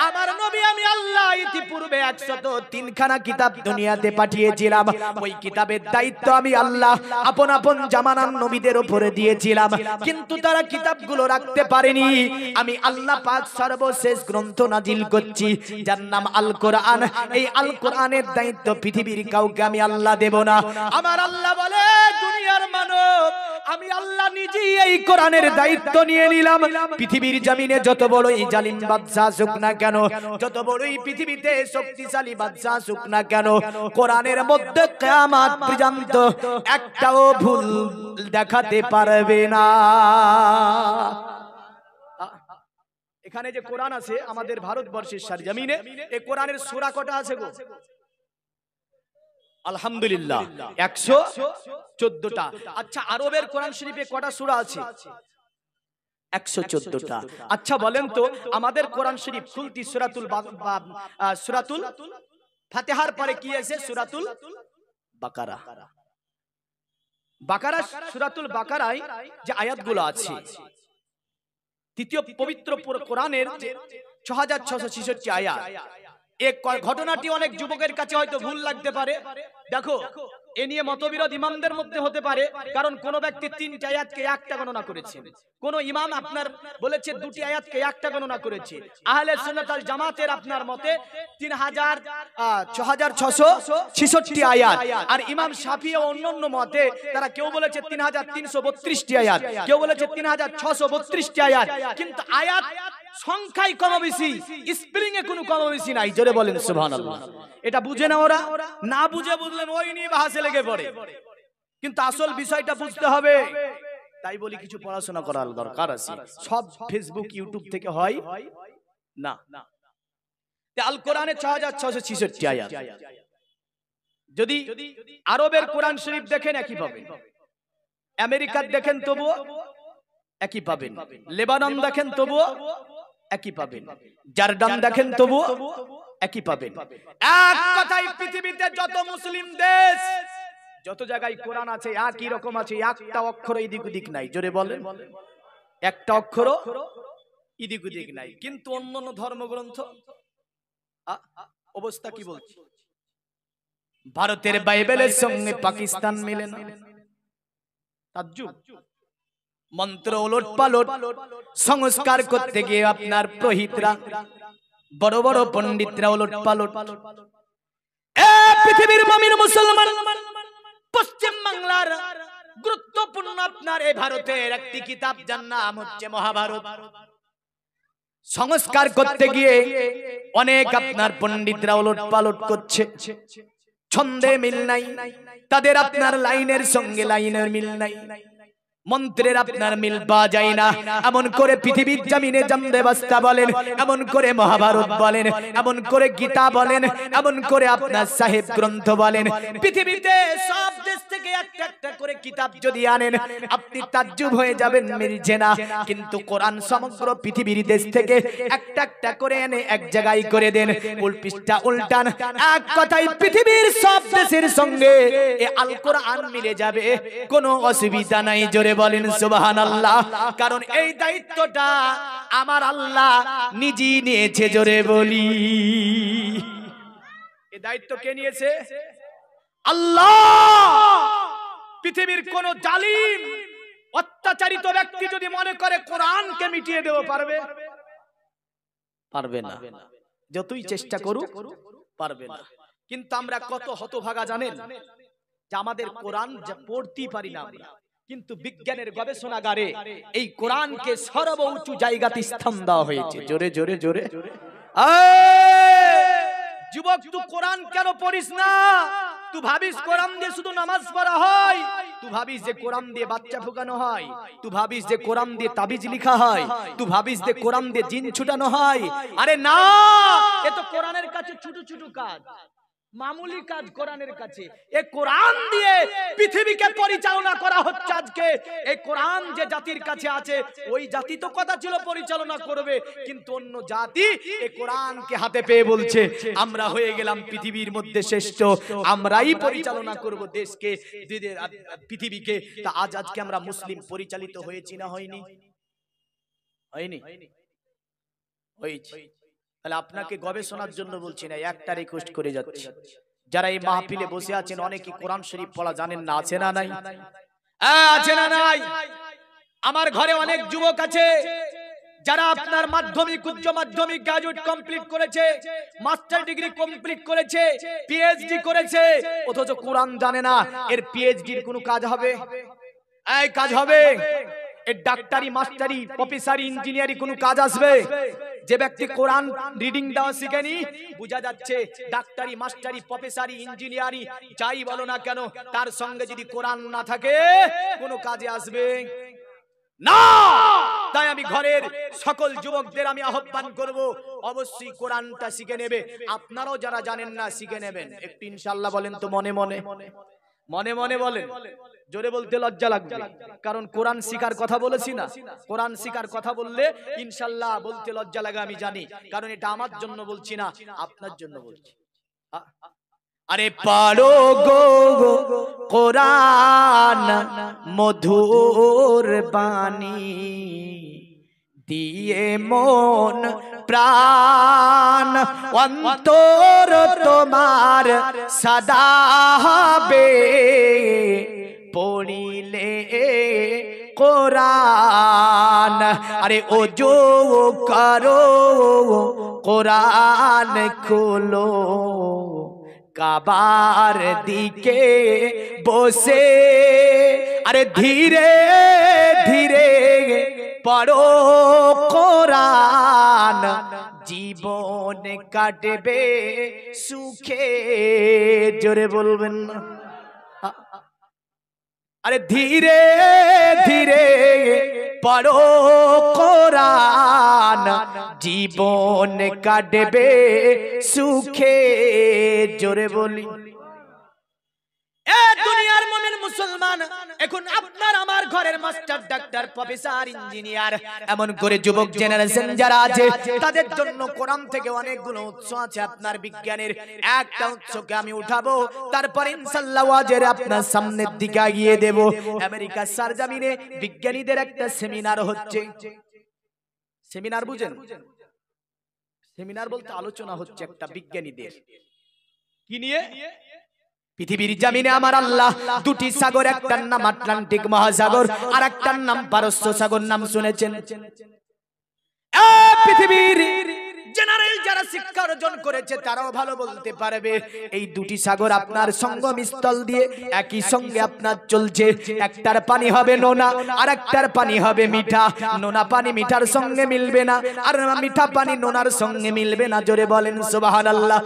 আমার নবী আমি আল্লাহ ইতিপূর্বে 103 খানা কিতাব দুনিয়াতে পাঠিয়েছিলাম, ওই কিতাবের দায়িত্ব আমি আল্লাহ আপন আপন জামানার নবীদের উপরে দিয়েছিলাম, কিন্তু তারা কিতাবগুলো রাখতে পারেনি। আমি আল্লাহ পাক সর্বশেষ গ্রন্থ নাজিল করছি যার নাম আল কোরআন। এই আল কোরআনের দায়িত্ব পৃথিবীর কাউকে আমি আল্লাহ দেব না। আমার আল্লাহ বলে দুনিয়ার মানব, আমি আল্লাহ নিজেই এই কোরআনের দায়িত্ব নিয়ে নিলাম। পৃথিবীর জমিনে যত বড়ই জালিম বাদশা আসুক না কেন, যত বড়ই পৃথিবীতে শক্তিশালী বাদশা আসুক না কেন, কোরআনের মধ্যে কিয়ামত পর্যন্ত একটাও ভুল দেখাতে পারবে না। এখানে যে কোরআন আছে আমাদের ভারতবর্ষের জমিনে, এই কোরআনের সূরা কটা আছে গো? আলহামদুলিল্লাহ 114টা। আচ্ছা আরবের কোরআন শরীফে কটা সূরা আছে? 114টা। আচ্ছা বলেন তো আমাদের কোরআন শরীফ খুলতি সূরাতুল ফাতিহার পরে কি আছে? সূরাতুল বাকারা। বাকারা সূরাতুল বাকারায় যে আয়াতগুলো আছে, তৃতীয় পবিত্র কোরআনের 6666 আয়াত, এই ঘটনাটি অনেক যুবকের কাছে হয়তো ভুল লাগতে পারে। দেখো এ নিয়ে মতবিরোধ ইমামদের মধ্যে হতে পারে, কারণ কোন ব্যক্তি 3টি আয়াতকে একটা গণনা করেছে, কোন ইমাম আপনার বলেছে 2টি আয়াতকে একটা গণনা করেছে। আহলে সুন্নাত ওয়াল জামাতের আপনার মতে 6666 আয়াত, আর ইমাম শাফিঈ ও অন্যান্য মতে তারা কেউ বলেছে 3332টি আয়াত, কেউ বলেছে 3632টি আয়াত। কিন্তু আয়াত সংখ্যায় কম বেশি, স্পেলিং এ কোনো কম বেশি নাই। জোরে বলেন সুবহানাল্লাহ। এটা বুঝে না ওরা, না বুঝে বুঝলেন ওই নিয়ে বাহাসে লেগে পড়ে, কিন্তু আসল বিষয়টা বুঝতে হবে। তাই বলি কিছু পড়াশোনা করার দরকার আছে, সব ফেসবুক ইউটিউব থেকে হয় না। আল কোরআনে 6666 আয়াত। যদি আরবের কোরআন শরীফ দেখেন একই পাবেন, আমেরিকার দেখেন তবুও একই পাবেন, লেবানন দেখেন তবুও একই পাবেন, জর্ডান দেখেন তবুও একই পাবেন। এক কথায় পৃথিবীতে যত মুসলিম দেশ, যত জায়গায় কোরআন আছে একই রকম আছে, একটা অক্ষর এদিক ওদিক নাই। জোরে বলেন, একটা অক্ষর এদিক ওদিক নাই। কিন্তু অন্যান্য ধর্মগ্রন্থ অবস্থা কি বলছে? ভারতের বাইবেলের সঙ্গে পাকিস্তান মিলে না। তাজ্জুব, মন্ত্র ওলট পালট, সংস্কার করতে গিয়ে আপনার পুরোহিতরা, বড় বড় পণ্ডিতরা ওলট পালট। পৃথিবীর মুমিন মুসলমান, পশ্চিম বাংলার গুরুত্বপূর্ণ আপনার এই ভারতের একটি কিতাব যার নাম হচ্ছে মহাভারত, সংস্কার করতে গিয়ে অনেক আপনার পণ্ডিতরা ওলট পালট করছে। ছন্দে মিল নাই তাদের, আপনার লাইনের সঙ্গে লাইনের মিল নাই, মন্ত্রের আপনার মিল পাওয়া যায় না। এমন করে পৃথিবীর জমিনে জামদেবাস্তা বলেন, এমন করে মহাভারত বলেন, এমন করে গীতা বলেন, এমন করে আপনার সাহেব গ্রন্থ বলেন, পৃথিবীতে সব দেশ থেকে একটা একটা করে কিতাব যদি আনেন আপনি তাজ্জুব হয়ে যাবেন, মিলছে না। কিন্তু কোরআন সমগ্র পৃথিবীর দেশ থেকে একটা একটা করে এনে এক জায়গায় করে দেন, পৃষ্ঠা উল্টান, এক কথায় পৃথিবীর সব দেশের সঙ্গে এই আল কোরআন মিলে যাবে, কোনো অসুবিধা নাই। জোরে বলেন সুবহানাল্লাহ। কারণ এই দায়িত্বটা আমার আল্লাহ নিজেই নিয়েছে, জোরে বলি। এই দায়িত্ব কে নিয়েছে? আল্লাহ। পৃথিবীর কোন জালিম অত্যাচারিত ব্যক্তি যদি মনে করে কোরআনকে মিটিয়ে দেব, পারবে? পারবে না। যতই চেষ্টা করুক পারবে না। কিন্তু আমরা কত হতভাগা জানেন যে আমাদের কোরআন পড়তেই পারি না আমরা, কিন্তু বিজ্ঞানের গবেষণাগারে এই কোরআনকে সর্বোচ্চ জায়গাতে স্থান দেওয়া হয়েছে। জোরে জোরে জোরে। যুবক, তুই কোরআন কেন পড়িস না? তুই ভাবিস কোরআন দিয়ে শুধু নামাজ পড়া হয়, তুই ভাবিস যে কোরআন দিয়ে বাচ্চা ফুকানো হয়, তুই ভাবিস যে কোরআন দিয়ে তাবিজ লিখা হয়, তুই ভাবিস যে কোরআন দিয়ে জিন ছুটানো হয়। আরে না, এ তো কোরআনের কাছে ছোট ছোট কাজ, মামুলি কাজ কোরআনের কাছে। এই কোরআন দিয়ে পৃথিবীকে পরিচালনা করা হচ্ছে আজকে। এই কোরআন যে জাতির কাছে আছে, ওই জাতি তো কথা ছিল পরিচালনা করবে, কিন্তু অন্য জাতি এই কোরআনকে হাতে পেয়ে বলছে আমরা হয়ে গেলাম পৃথিবীর মধ্যে শ্রেষ্ঠ, আমরাই পরিচালনা করব দেশকে, পৃথিবীকে। তা আজকে আমরা মুসলিম পরিচালিত হয়েছি না হয়নি? হয়নি? হয়েছে। তাহলে আপনাকে গবেষণার জন্য বলছি না, একটা রিকোয়েস্ট করে যাচ্ছি, যারা এই মাহফিলে বসে আছেন অনেকে কোরআন শরীফ পড়া জানেন না, আছে না নাই? আছে না নাই? আমার ঘরে অনেক যুবক আছে যারা আপনার মাধ্যমিক, উচ্চ মাধ্যমিক, গ্রাজুয়েট কমপ্লিট করেছে, মাস্টার ডিগ্রি কমপ্লিট করেছে, পিএইচডি করেছে, অথচ কোরআন জানে না। এর পিএইচডির কোনো কাজ হবে? এই কাজ হবে? এর ডাক্তারি, মাস্টারি, প্রফেসর, ইঞ্জিনিয়ারিং কোনো কাজ আসবে? যে ব্যক্তি কোরআন রিডিং দেওয়া শিখেনি, বোঝা যাচ্ছে ডাক্তারি, মাস্টারি, প্রফেসরি, ইঞ্জিনিয়ারিং যাই বলো না কেন, তার সঙ্গে যদি কোরআন না থাকে কোনো কাজে আসবে না। তাই আমি ঘরের সকল যুবকদের আমি আহ্বান করব, অবশ্যই কোরআনটা শিখে নেবে। আপনারাও যারা জানেন না শিখে নেবেন। একটু ইনশাআল্লাহ বলেন তো মনে মনে, মনে মনে বলেন। জোরে বলতে লজ্জা লাগবে, কারণ কোরআন শিখার কথা বলেছি না। কোরআন শিখার কথা বললে ইনশাআল্লাহ বলতে লজ্জা লাগে, আমি জানি, কারণ এটা আমার জন্য বলছি না, আপনার জন্য বলছি। আরে পড়ো গো কোরআন মধুর বাণী, দিয়ে মন প্রাণ অন্তর তোমার সদা হবে, পড়িলে কোরআন। আরে ওযু করো কোরআন খোলো, কাবার দিকে বসে আরে ধীরে ধীরে পড়ো কোরআন, জীবন কাটবে সুখে। জোরে বলবেন না? আরে ধীরে ধীরে পড়ো কোরআন, জীবন কাটবে সুখে। জোরে বলি। এ দুনিয়ার মুমিন মুসলমান, এখন আপনার আমার ঘরের মাস্টার, ডাক্তার, প্রফেসর, ইঞ্জিনিয়ার, এমন করে যুবক জেনারেশন যারা আছে, তাদের জন্য কোরআন থেকে অনেকগুলো উৎস আছে। আপনার বিজ্ঞানের একটা উৎসকে আমি উঠাবো, তারপর ইনশাআল্লাহ ওয়াজের আপনার সামনের দিকে এগিয়ে দেব। আমেরিকার সরজমিনে বিজ্ঞানীদের একটা সেমিনার হচ্ছে। সেমিনার বুঝেন? সেমিনার বলতে আলোচনা হচ্ছে একটা বিজ্ঞানীদের কি নিয়ে। পৃথিবীর জমিনে আমার আল্লাহ দুটি সাগর, একটার নাম আটলান্টিক মহাসাগর আর একটার নাম পারস্য সাগর, নাম শুনেছেন? পৃথিবীর জেনারেল যারা শিক্ষা অর্জন করেছে তারাও ভালো বলতে পারবে, এই দুটি সাগর আপনার সঙ্গম স্থল দিয়ে একই সঙ্গে আপনার চলছে। একটার পানি হবে নোনা, আর একটার পানি হবে মিঠা। নোনা পানি মিঠার সঙ্গে মিলবে না, আর মিঠা পানি নোনার সঙ্গে মিলবে না। জোরে বলেন সুবহানাল্লাহ।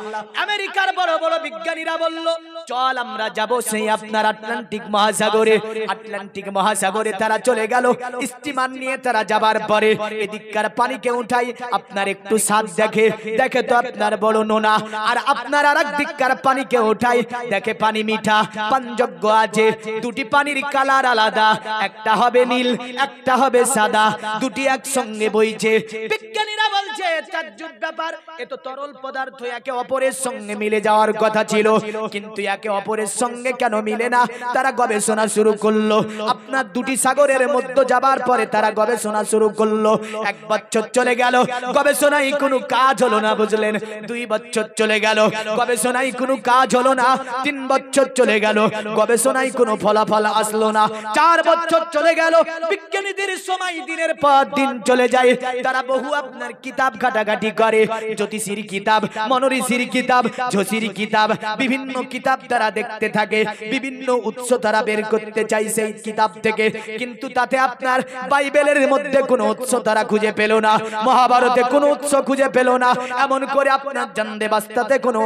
আমেরিকার বড় বড় বিজ্ঞানীরা বলল, চল আমরা যাব সেই আপনার আটলান্টিক মহাসাগরে। আটলান্টিক মহাসাগরে তারা চলে গেল স্টিমার নিয়ে। তারা যাবার পরে এদিককার পানিকে উঠাই, আপনার একটু স্বাদ দেখে, দেখে তো আপনার বড় নোনা, আর আপনার আর এক দিককার পানিকে উঠাই, দেখে পানি মিঠা, পানযোগ্য আছে। দুটি পানির কালার আলাদা, একটা হবে নীল, একটা হবে সাদা, দুটি একসঙ্গে বইছে। বিজ্ঞানীরা বলছে তাজ্জুব ব্যাপার, এ তো তরল পদার্থ, একে অপরের সঙ্গে মিলে যাওয়ার কথা ছিল, কিন্তু একে অপরের সঙ্গে কেন মিলে না? তারা গবেষণা শুরু করলো। আপনার দুটি সাগরের মধ্যে যাবার পরে তারা গবেষণা শুরু করলো। 1 বছর চলে গেল, গবেষণায় কোনো কাজ হলো না, বুঝলেন? 2 বছর চলে গেল, গবেষণায় কোনো কাজ হলো না। 3 বছর চলে গেল, গবেষণায় কোনো ফলাফল আসলো না। 4 বছর চলে গেল, বিজ্ঞানীদের সময় দিনের পর দিন চলে যায়। তারা বহু আপনার কিতাব ঘাটাঘাটি করে, জ্যোতিষীর কিতাব, মনোঋষির কিতাব, জ্যোতিষীর কিতাব, বিভিন্ন কিতাব তারা দেখতে থাকে, বিভিন্ন উৎস তারা বের করতে চাই সেই কিতাব থেকে, কিন্তু তাতে আপনার বাইবেলের মধ্যে কোনো উৎস তারা খুঁজে পেল না, মহাভারতে কোনো উৎস খুঁজে পেল না, এমন করে আপনার জানদে বাস্তাতে কোনো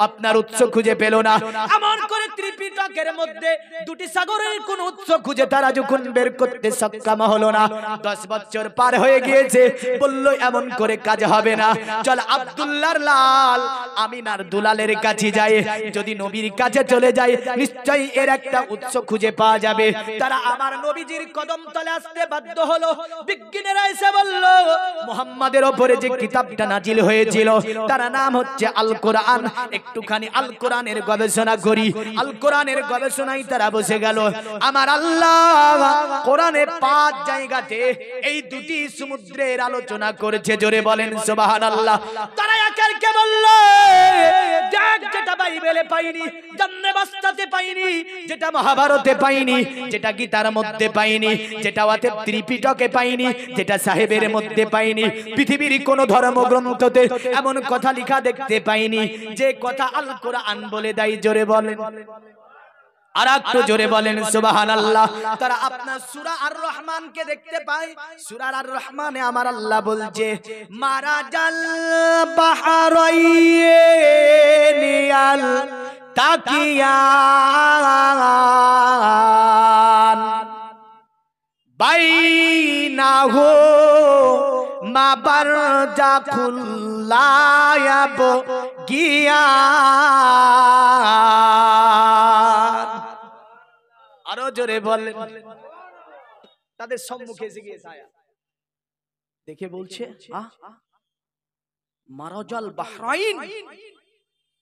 আপনার উৎস খুঁজে পেল না, এমন করে ত্রিপিটকের মধ্যে 2টি সাগরের কোন উৎস খুঁজে তারা যখন বের করতে সক্ষম হলো না। 10 বছর পার হয়ে গিয়েছে, বলল এমন করে কাজ হবে না, চল আব্দুল্লাহর লাল আমিনার দুলালের কাছে যাই, যদি নবীর কাছে চলে যায় নিশ্চয়ই এর একটা উৎস খুঁজে পাওয়া যাবে। তারা আমার নবীজির কদম তলে আসতে বাধ্য হলো। বিজ্ঞানীরা এসে বলল মুহাম্মাদের উপরে যে কিতাবটা নাজিল হয়েছিল তার নাম হচ্ছে আল কোরআন, একটুখানি আল কোরআনের গবেষণা করি। আল কোরআনের গবেষণায় তারা বসে গেল। আমার আল্লাহ কোরআনে 5 জায়গাতে এই 2টি সমুদ্রের আলোচনা করেছে, জোরে বলেন সুবহানাল্লাহ। তারা একে বলল দেখ, যেটা বাইবেলে পাইনি, জান্নে বাস্তাতে পাইনি, যেটা মহাভারতে পাইনি, যেটা গীতার মধ্যে পাইনি, যেটা ওয়াতে ত্রিপিটকে পাইনি, যেটা সাহেবের মধ্যে পাইনি, পৃথিবীর কোন ধর্মগ্রন্থতে এমন কথা লেখা দেখতে পাইনি যে কথা আল কোরআন বলে দেয়, জোরে বলেন আর একটু জোরে বলেন সুবহানাল্লাহ। তারা আপনার সূরা আর রহমানকে দেখতে পায়। সূরা আর রহমানে আমার আল্লাহ বলছে মারাজাল বাহরাইনিয়াল তাকিয়ান বাইনাহু মাবারজাকুল্লায়াব গিয়ান। আরো জোরে বলেন। তাদের সম্মুখে এসে গিয়ে ছায়া দেখে বলছে মারাজাল বাহরাইন,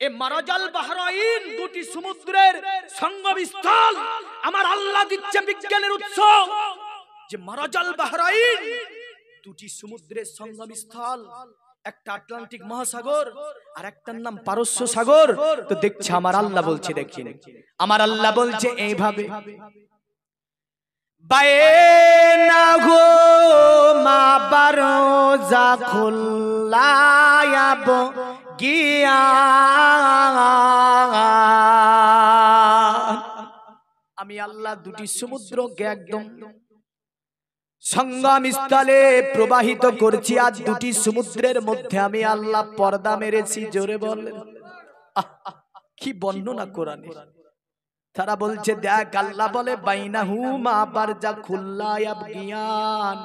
এ মারাজাল বাহরাইন 2টি সমুদ্রের সঙ্গমস্থল। আমার আল্লাহ দিচ্ছে বিজ্ঞানের উৎস যে মারাজাল বাহরাইন 2টি সমুদ্রের সঙ্গমস্থল, একটা আটলান্টিক মহাসাগর আর একটার নাম পারস্য সাগর। তো দেখছে আমার আল্লাহ বলছে, দেখেন আমার আল্লাহ বলছে এইভাবে বাইনাহু মাবারজাকুল্লায়াব গিয়ান। আমি আল্লাহ 2টি সমুদ্রকে একদম সঙ্গমস্থলে প্রবাহিত করছি, আর 2টি সমুদ্রের মধ্যে আমি আল্লাহ পর্দা মেরেছি, জোরে বলেন। কি বর্ণনা কোরআনে। তারা বলছে দেখ, আল্লাহ বলে বাইনাহু মাবারজাকুল্লায়াব গিয়ান,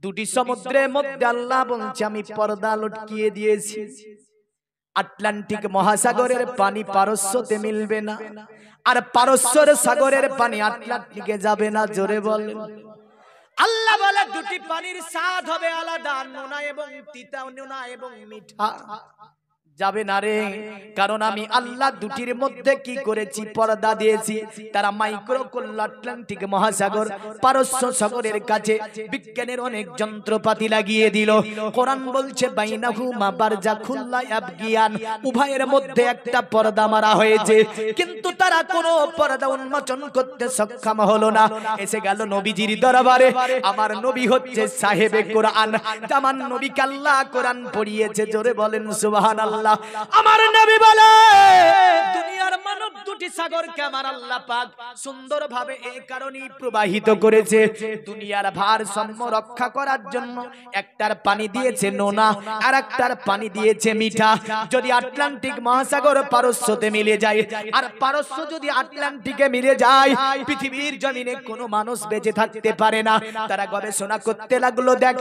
2টি সমুদ্রের মধ্যে আল্লাহ বলছে আমি পর্দা লটকিয়ে দিয়েছি। আটলান্টিক মহাসাগরের পানি পারস্যতে মিলবে না, আর পারস্যের সাগরের পানি আটলান্টিকে যাবে না, জোরে বলেন। আল্লাহ বলে 2টি পানির স্বাদ হবে আলাদা, নোনা এবং তিতা, নোনা এবং মিঠা যাবে না রে, কারণ আমি আল্লাহ 2টির মধ্যে কি করেছি, পর্দা দিয়েছি। তারা মাইক্রো করল আটলান্টিক মহাসাগর পারস্য সাগরের কাছে, বিজ্ঞানের অনেক যন্ত্রপাতি লাগিয়ে দিল। কোরআন বলছে বাইনাহু মাবারজাকুল্লায়াব গিয়ান, উভয়ের মধ্যে একটা পর্দা মারা হয়েছে, কিন্তু তারা কোনো পর্দা উন্মোচন করতে সক্ষম হলো না। এসে গেল নবীজির দরবারে। আমার নবী হচ্ছে সাহেবে কোরআন, আমার নবীকে আল্লাহ কোরআন পড়িয়েছে, জোরে বলেন সুবহানাল্লাহ। আমার নবী বলে দুনিয়ার মানব 2টি সাগরকে আমার আল্লাহ পাক সুন্দরভাবে এই কারণেই প্রবাহিত করেছে, দুনিয়ার ভারসাম্য রক্ষা করার জন্য। একটার পানি দিয়েছে নোনা, আর একটার পানি দিয়েছে মিঠা। যদি আটলান্টিক মহাসাগর পারস্যতে মিলে যায়, আর পারস্য যদি আটলান্টিকে মিলে যায়, পৃথিবীর জমিনে কোনো মানুষ বেঁচে থাকতে পারে না। তারা গবেষণা করতে লাগলো। দেখ,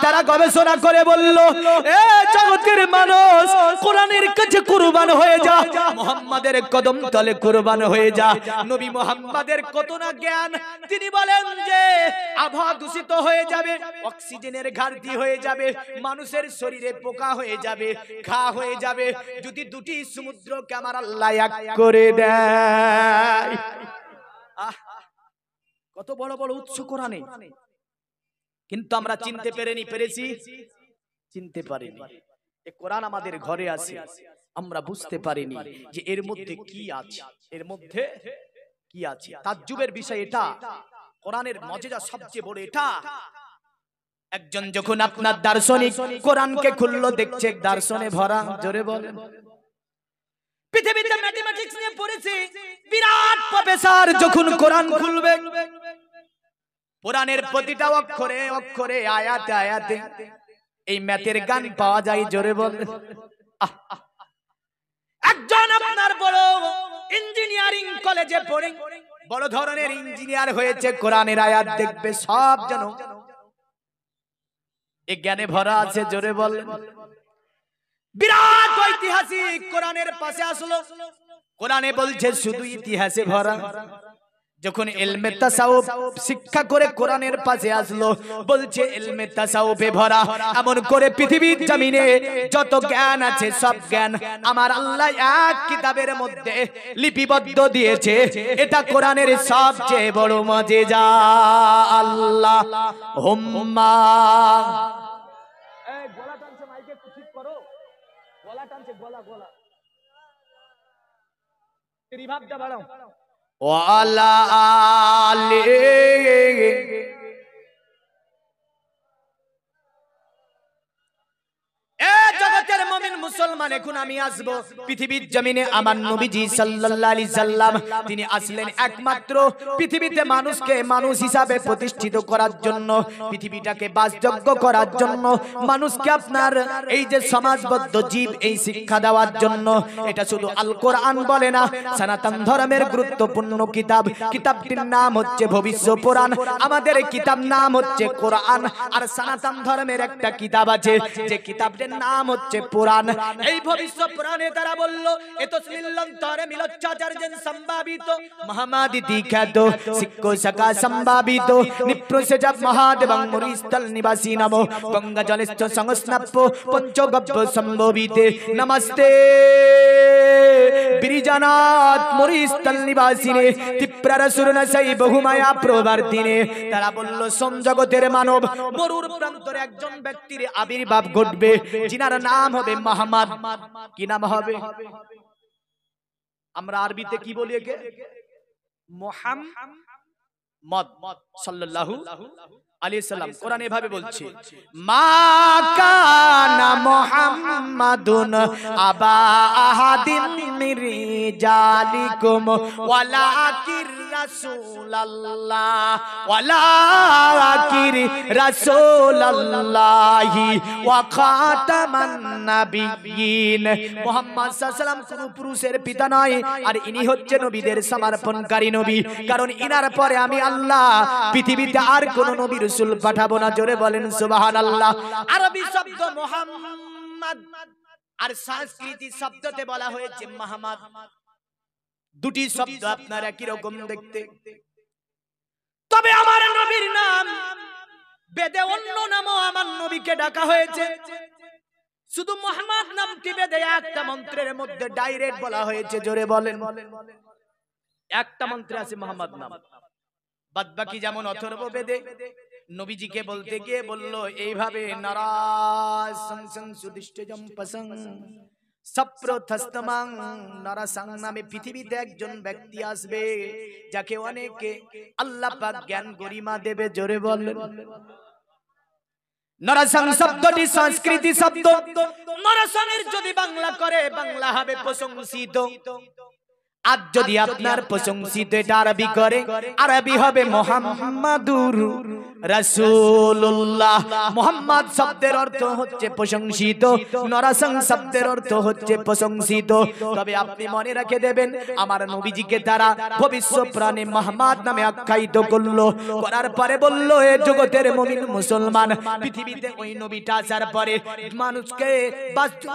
তারা গবেষণা করে বলল এ জগতের মানুষ, কোরআনের কাছে কুরবান হয়ে যা, মুহাম্মাদের কদম তলে কুরবান হয়ে যা। নবী মুহাম্মাদের কত না জ্ঞান, তিনি বলেন যে আবহাওয়া দূষিত হয়ে যাবে, অক্সিজেনের ঘাটতি হয়ে যাবে, মানুষের শরীরে পোকা হয়ে যাবে, ঘা হয়ে যাবে, যদি দুটি সমুদ্রকে আমার আল্লাহ এক করে দেয়। কত বড় বড় উৎস কোরআনে, কিন্তু আমরা চিনতে পেরেছি, চিনতে পারিনি। এই কোরআন আমাদের ঘরে আছে, আমরা বুঝতে পারিনি যে এর মধ্যে কি আছে, এর মধ্যে কি আছে। তাজ্জুবের বিষয় এটা, কোরআনের মজেজা সবচেয়ে বড় এটা। একজন যখন আপনার দার্শনিক কোরআনকে খুললো, দেখছে দার্শনে ভরা। জোরে বলেন। পৃথিবীতে ম্যাথমেটিক্স নিয়ে পড়েছে, বিরাট প্রফেসর যখন কোরআন খুলবে, কোরআনের প্রতিটা অক্ষরে অক্ষরে, আয়াতে আয়াতে এই ম্যাথের গান পাওয়া যায়। জোরে বলেন। একজন আপনার বড় ইঞ্জিনিয়ারিং কলেজে পড়ে বড় ধরনের ইঞ্জিনিয়ার হয়েছে, কোরআনের আয়াত দেখবে সব যেন এই জ্ঞানে ভরা আছে। জোরে বলেন। বিরাট ঐতিহাসিক কোরআনের পাশে আসলো, কোরআনে বলছে শুধু ইতিহাসে ভরা। যখন ইলমে তাসাউফ শিক্ষা করে কোরআনের পাশে আসলো, বলছে ইলমে তাসাউফে ভরা। এমন করে পৃথিবীর জমিনে যত জ্ঞান আছে সব জ্ঞান আমার আল্লাহ এক কিতাবের মধ্যে লিপিবদ্ধ দিয়েছে। এটা কোরআনের সবচেয়ে বড় মজেজা। আল্লাহ হুম্মা, এই গলা টানছে, মাইকে ঠিক করো, গলা টানছে, গলা গলা রিভাবটা বাড়াও। ওয়ালা আলে জগতের মুমিন মুসলমান, এখন আমি আসবো পৃথিবীর জমিনে। আমার নবীজি সাল্লাল্লাহু আলাইহি সাল্লাম তিনি আসলেন একমাত্র পৃথিবীতে মানুষকে মানুষ হিসাবে প্রতিষ্ঠিত করার জন্য, পৃথিবীটাকে বাসযোগ্য করার জন্য, মানুষকে আপনার এই যে সমাজবদ্ধ জীব এই শিক্ষা দেওয়ার জন্য। এটা শুধু আল কোরআন বলে না, সনাতন ধর্মের গুরুত্বপূর্ণ কিতাব, কিতাবটির নাম হচ্ছে ভবিষ্য পুরাণ। আমাদের কিতাব নাম হচ্ছে কোরআন, আর সনাতন ধর্মের একটা কিতাব আছে যে কিতাবটির নাম হচ্ছে পুরাণ। এই ভবিষ্য পুরাণে তারা বলল এতো শ্রীলঙ্কারে মিলচ্ছাচার্যেন সম্ভাবিত মহামাদি দীক্ষাত শিক্ষো শাখা সম্ভাবিত নিপ্রসে যাব মহাদেবং মুরিস্থল নিবাসী নমো গঙ্গা জলেশ্চ সংস্নাপ্য পঞ্চগব্য সম্ভবিতে নমস্তে বিরিজানাত মুরিস্থল নিবাসিনে ত্রিপ্রারসুরন সেই বহুমায়া প্রবর্তিনে। তারা বলল সোম জগতের মানব মরুর প্রান্তরে একজন ব্যক্তির আবির্ভাব ঘটবে, যিনার নাম হবে মুহাম্মদ। কি নাম হবে? আমরা আরবিতে কি বলি একে? মুহাম্মদ সাল্লাল্লাহু আলাইহি সাল্লাম। কোরআন এভাবে বলছে, মা কানা মুহাম্মাদুন আবা আহাদিন মির রিজালিকুম ওয়ালাকির রাসূলুল্লাহ ওয়ালাকির রাসূলুল্লাহি ওয়া খাতামান নাবিয়্যিন। মুহাম্মদ সাল্লাল্লাহু আলাইহি সাল্লাম কোন পুরুষের পিতা নয়, আর ইনি হচ্ছে নবীদের সমর্পণকারী নবী। কারণ ইনার পরে আমি আল্লাহ পৃথিবীতে আর কোন নবী রাসূল পাঠাবো না। জোরে বলেন সুবহানাল্লাহ। আরবি শব্দ মুহাম্মদ আর সংস্কৃতি শব্দতে বলা হয়েছে মুহাম্মদ। দুটি শব্দ আপনার একই রকম দেখতে, তবে আমার নবীর নাম বেদে অন্য নামও আমার নবীকে ডাকা হয়েছে। শুধু মুহাম্মদ নামটি বেদে একটা মন্ত্রের মধ্যে ডাইরেক্ট বলা হয়েছে। জোরে বলেন। একটা মন্ত্রে আছে মুহাম্মদ নাম, বাদবাকি যেমন অথর্ব বেদে নবীজিকে বলতে গিয়ে বলল এইভাবে, নারাজ সংসং সুদিষ্টজম পসং সপ্রথস্তমাং নারাসং নামে পৃথিবীতে একজন ব্যক্তি আসবে যাকে অনেকে আল্লাহ পাক জ্ঞান গরিমা দেবে। জোরে বলেন। নারাসং শব্দটি সংস্কৃতি শব্দ। নারাসংয়ের যদি বাংলা করে বাংলা হবে প্রশংসিত, আর যদি আপনার প্রশংসিত এটা আরবি করে আরবি হবে মুহাম্মাদুর রাসূলুল্লাহ। মুহাম্মদ শব্দের অর্থ হচ্ছে প্রশংসিত, নরাসং শব্দের অর্থ হচ্ছে প্রশংসিত। তবে আপনি মনে রেখে দেবেন, আমার নবীজিকে তারা ভবিষ্য প্রাণে মুহাম্মদ নামে আখ্যায়িত করলো, করার পরে বলল এ জগতের মুমিন মুসলমান, পৃথিবীতে ওই নবীটা আসার পরে মানুষকে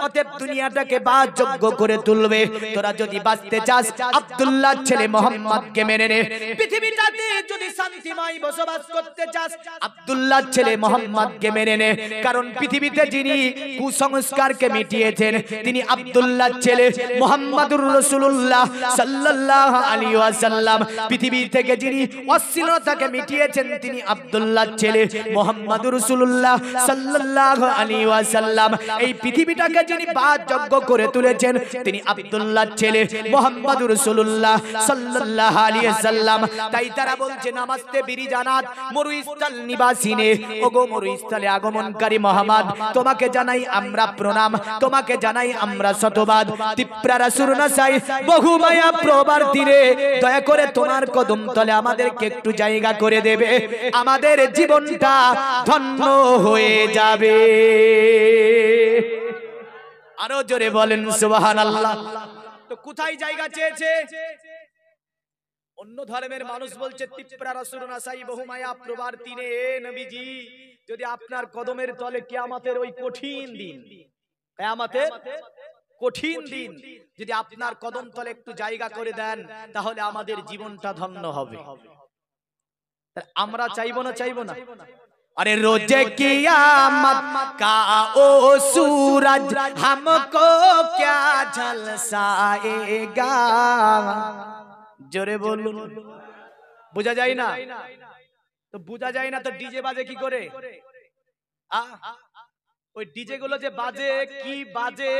অতএব দুনিয়াটাকে বাসযোগ্য করে তুলবে। তোরা যদি বাঁচতে চাস আব্দুল্লাহ ছেলে মুহাম্মদকে মেনে নে। পৃথিবীটাতে যদি শান্তিময় বসবাস করতে চাস আব্দুল্লাহ ছেলে মুহাম্মদকে মেনে নে। কারণ পৃথিবীতে যিনি কুসংস্কারকে মিটিয়েছেন তিনি আব্দুল্লাহ ছেলে মুহাম্মদুর রাসূলুল্লাহ সাল্লাল্লাহু আলাইহি ওয়াসাল্লাম। পৃথিবী থেকে যিনি অশ্লীলতাকে মিটিয়েছেন তিনি আব্দুল্লাহ ছেলে মুহাম্মদুর রাসূলুল্লাহ সাল্লাল্লাহু আলাইহি ওয়াসাল্লাম। এই পৃথিবীটাকে যিনি বাসযোগ্য করে তুলেছেন তিনি আব্দুল্লাহ ছেলে মুহাম্মদুর রাসূলুল্লাহ সাল্লাল্লাহু আলাইহি ওয়াসাল্লাম। তাই তারা বলছে নামাজতে বিরি জানাত মরুস্থল নিবাসিনে, ওগো মরুস্থলে আগমনকারী মুহাম্মদ তোমাকে জানাই আমরা প্রণাম, তোমাকে জানাই আমরা শতবাদ। তিপ্রা রাসূল নাসাই বহু মায়া প্রবার দিনে দয়া করে তোমার কদম তলে আমাদেরকে একটু জায়গা করে দেবে, আমাদের জীবনটা ধন্য হয়ে যাবে। আরো জোরে বলেন সুবহানাল্লাহ। তো কোথায় জায়গা চেয়েছে? অন্য ধর্মের মানুষ বলছে তিপ্রা রাসূল নাসাই বহু মায়া প্রবার দিনে, নবীজি যদি আপনার কদমের তলে কিয়ামতের ওই কঠিন দিন, কিয়ামতের কঠিন দিন যদি আপনার কদম তলে একটু জায়গা করে দেন তাহলে আমাদের জীবনটা ধন্য হবে। আমরা চাইবো না? চাইবো না? अरे रोजे कियामत का ओ सूरज हमको क्या झलसाएगा। जोरे बोलूं, बुझा जाए ना? तो बुझा जाए ना तो डीजे बाजे की करे? ওই ডিজে গুলো যে বাজে কি বাজে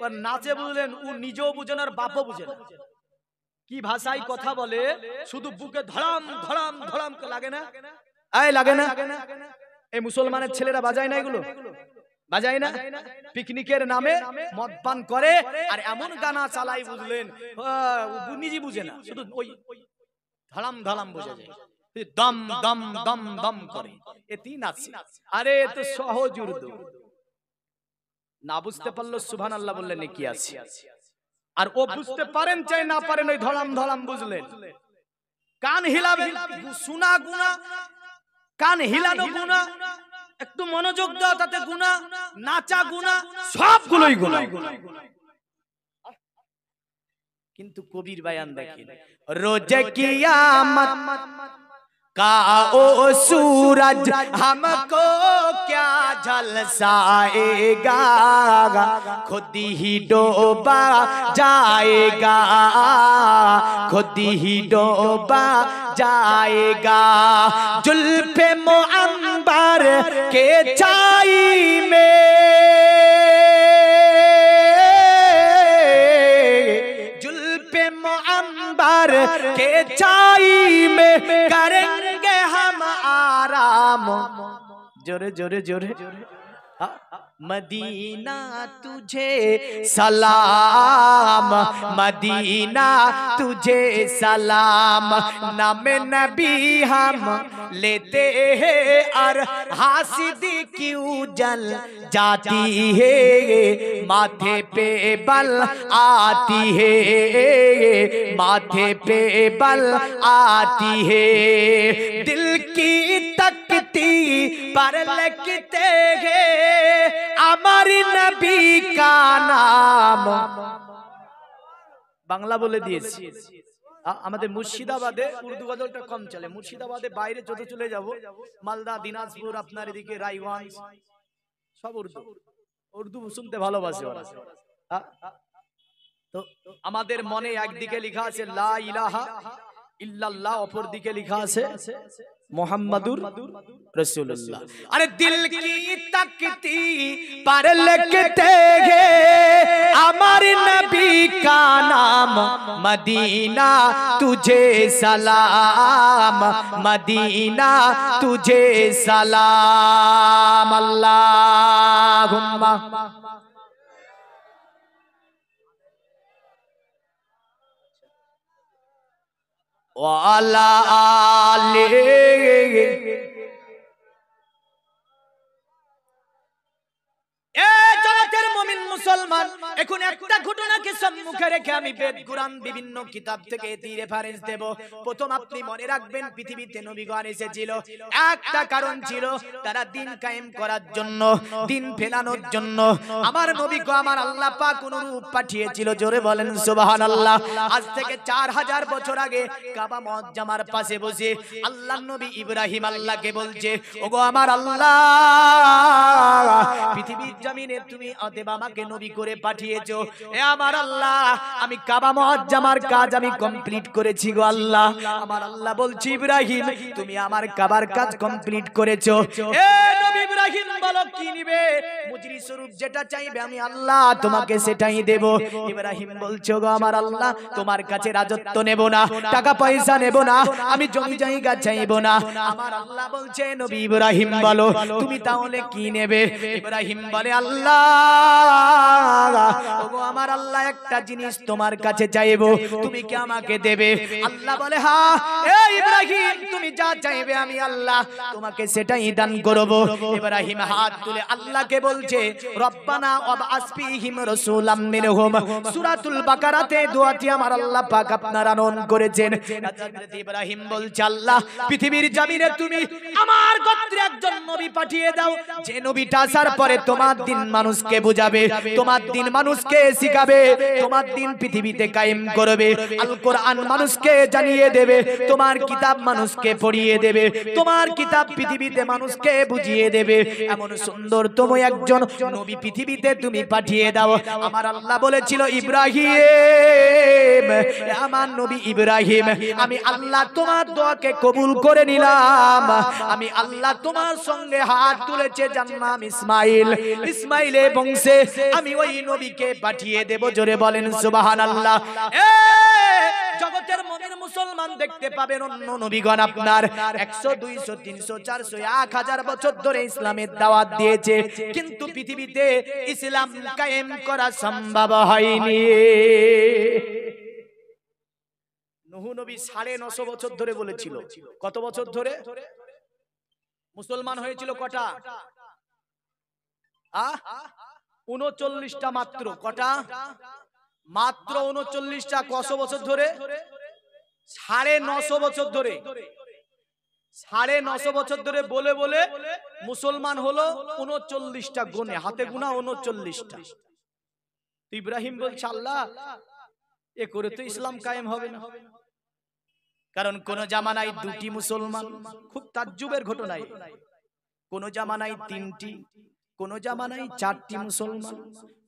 ও নাচে বুঝলেন, ও নিজেও বুঝেন আর বাপও বুঝেন। কি ভাষায় কথা বলে শুধু বুকে ধড়াম ধড়াম ধড়াম লাগে না? এই লাগে না? এই মুসলমানের ছেলেরা বাজায় না, এগুলো বাজায় না। পিকনিকের নামে মদ পান করে আর এমন গানা চালাই বুঝলেন নিজে বুঝে না, শুধু ওই ধড়াম ধড়াম বুঝে যায়, দম দম দম দম করে এতেই নাচে। আরে এ তো সহজ উর্দু, না বুঝতে পারলো সুবহানাল্লাহ বললেন কি আছে। আর ও বুঝতে পারেন চাই না পারেন ওই ধড়াম ধড়াম বুঝলেন। কান হিলাবেন, শোনা গুনাহ, কান হিলানো গুনাহ, একটু মনোযোগ দাও তাতে গুনাহ, নাচা গুনাহ, সবগুলোই গুনাহ। কিন্তু কবির বায়ান দেখেন, রোজে কিয়ামত का ओ सूरज हमको क्या झलसाएगा, खुद ही डूबा जाएगा, खुद ही डूबा जाएगा। जुल्फे मुअम्बर के छाई में, जुल्फे मुअम्बर के छाई में करेंगे हम आराम। जोरे जोरे जोरे मदीना तुझे सलाम, मदीना तुझे सलाम। नाम नबी हम लेते हैं और हासिदी क्यों जल जाती है, माथे पे बल आती है, माथे पे बल आती है। दिल की तकती पर लिखते हैं আমার নবী কা নাম। বাংলা বলে দিয়েছি। আমাদের মুর্শিদাবাদে উর্দু গজলটা কম চলে, মুর্শিদাবাদে বাইরে যত চলে যাব, মালদা, দিনাজপুর, আপনার এদিকে রায়গঞ্জ, সব উর্দু, উর্দু শুনতে ভালোবাসে ওরা। তো আমাদের মনে একদিকে লেখা আছে লা ইলাহা ইল্লাল্লাহ, অপর দিকে লেখা আছে मोहम्मदुर रसूलुल्लाह। अरे दिल की तकती पर लिखते हैं अमर नबी का नाम, मदीना तुझे सलाम, मदीना तुझे सलाम। अल्लाहुम्मा वाला आले। ए जगतेर मुमिन মুসলমান, এখন একটা ঘটনাকে সম্মুখে রেখে আমি বেদ কুরআন বিভিন্ন কিতাব থেকে এটি রেফারেন্স দেব। প্রথম আপনি মনে রাখবেন, পৃথিবীতে নবীগণ এসেছিল একটা কারণ ছিল, তারা দিন কায়েম করার জন্য, দিন ফেলানোর জন্য আমার নবীকে আমার আল্লাহ পাক অনুরূপ পাঠিয়েছিল। জোরে বলেন সুবহানাল্লাহ। আজ থেকে 4000 বছর আগে কাবা মুআজ্জামার পাশে বসে আল্লাহর নবী ইব্রাহিম আল্লাহকে বলছে, ওগো আমার আল্লাহ, পৃথিবীর জমিনে তুমি অতএব আমাকে নবী করে পাঠিয়েছো। এ আমার আল্লাহ, আমি কাবা মুআজ্জামার কাজ আমি কমপ্লিট করেছি গো আল্লাহ। আমার আল্লাহ বলছি, ইব্রাহিম তুমি আমার কাবার কাজ কমপ্লিট করেছো। এ নবী ইব্রাহিম বলো কি নিবে? মুজরি স্বরূপ যেটা চাইবে আমি আল্লাহ তোমাকে সেটাই দেব। ইব্রাহিম বলছো, গো আমার আল্লাহ, তোমার কাছে রাজত্ব নেব না, টাকা পয়সা নেব না, আমি জমি জায়গা চাইবো না। আমার আল্লাহ বলছে, নবী ইব্রাহিম বলো তুমি তাহলে কি নেবে? ইব্রাহিম বলে, আল্লাহ, ওগো আমার আল্লাহ, একটা জিনিস তোমার কাছে চাইবো, তুমি কি আমাকে দেবে? আল্লাহ বলে, হ্যাঁ এ ইব্রাহিম, তুমি যা চাইবে আমি আল্লাহ তোমাকে সেটাই দান করব। ইব্রাহিম হাত তুলে আল্লাহকে বলছে, রব্বানা ওয়াবআস ফীহিম রাসূলাম মিনহুম। সূরাতুল বাকারাতে দোয়াটি আমার আল্লাহ পাক আপনারা আনয়ন করেছেন। হযরত ইব্রাহিম বলছে, আল্লাহ, পৃথিবীর জমিনে তুমি আমার গোত্রে একজন নবী পাঠিয়ে দাও, যে নবীটা আসার পরে তোমার দিন মানুষকে বুঝাবে, তোমার দিন মানুষকে শিখাবে, তোমার দিন পৃথিবীতে কায়েম করবে, আল কোরআন মানুষকে জানিয়ে দেবে, তোমার কিতাব মানুষকে পড়িয়ে দেবে, তোমার কিতাব পৃথিবীতে মানুষকে বুঝিয়ে দেবে। এমন সুন্দরতম একজন নবী পৃথিবীতে তুমি পাঠিয়ে দাও। আমার আল্লাহ বলেছিল, ইব্রাহিম, আমার নবী ইব্রাহিম, আমি আল্লাহ তোমার দোয়াকে কবুল করে নিলাম। আমি আল্লাহ তোমার সঙ্গে হাত তুলেছে জান্নাম ইসমাইল, ইসমাইলের বংশে আমি ওই নবীকে পাঠিয়ে দেব। জোরে বলেন সুবহানাল্লাহ। জগতের মনের মুসলমান দেখতে পাবেন অন্য নবীগণ আপনার 100, 200, 300, 400, 1000 বছর ধরে ইসলামের দাওয়াত দিয়েছে, কিন্তু পৃথিবীতে ইসলাম কায়েম করা সম্ভব হয়নি। নূহ নবী 950 বছর ধরে বলেছিল। কত বছর ধরে? মুসলমান হয়েছিল কটা? 39টা মাত্র। কটা? মাত্র 39টা। কত বছর ধরে? 950 বছর ধরে। 950 বছর ধরে বলে বলে মুসলমান হলো 39টা, গুনে হাতে গোনা 39টা। ইব্রাহিম বলছে, আল্লাহ, এ করে তো ইসলাম কায়েম হবে না। কারণ কোন জামানায় 2টি মুসলমান, খুব তাজ্জুবের ঘটনা। কোন জামানায় 3টি, কোন জামানায় 4টি মুসলমান,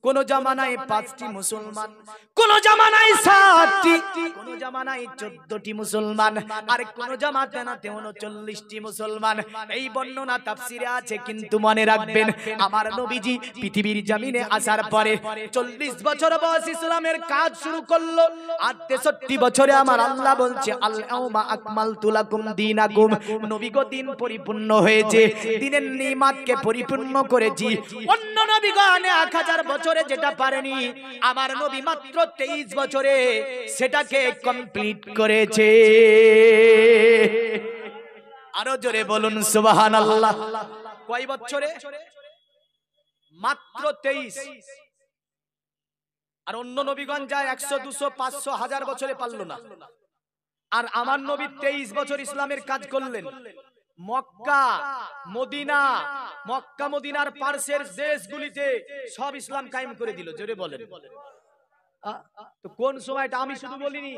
কোন জামানায় 5টি মুসলমান, কোন জামানায় 7টি, কোন জামানায় 14টি মুসলমান, আর কোন জামাতে না 39টি মুসলমান। এই বর্ণনা তাফসিরে আছে। কিন্তু মনে রাখবেন, আমার নবীজি পৃথিবীর জমিনে আসার পরে 40 বছর বয়স ইসলামের কাজ শুরু করলো, আর 63 বছরে আমার আল্লাহ বলছে, আল-ইয়াউমা আকমালতু লাকুম দীনাকুম, নবী গো দিন পরিপূর্ণ হয়েছে, দিনের নিয়ামতকে পরিপূর্ণ করেছি। অন্য নবীগণ 1000 বছরে যেটা পারেনি, আমার নবী মাত্র 23 বছরে সেটাকে কমপ্লিট করেছে। আরো জোরে বলুন সুবহানাল্লাহ। কয় বছরে? মাত্র 23। আর অন্য নবীগণ যায় 100, 200, 500, 1000 বছরে পারল না। আর আমার নবী 23 বছর ইসলামের কাজ করলেন। মক্কা, মদিনা, মক্কা মদিনার পার্শ্বের দেশগুলিতে সব ইসলাম কায়েম করে দিল। জোরে বলেন। তো কোন সময়টা? আমি শুধু বলিনি,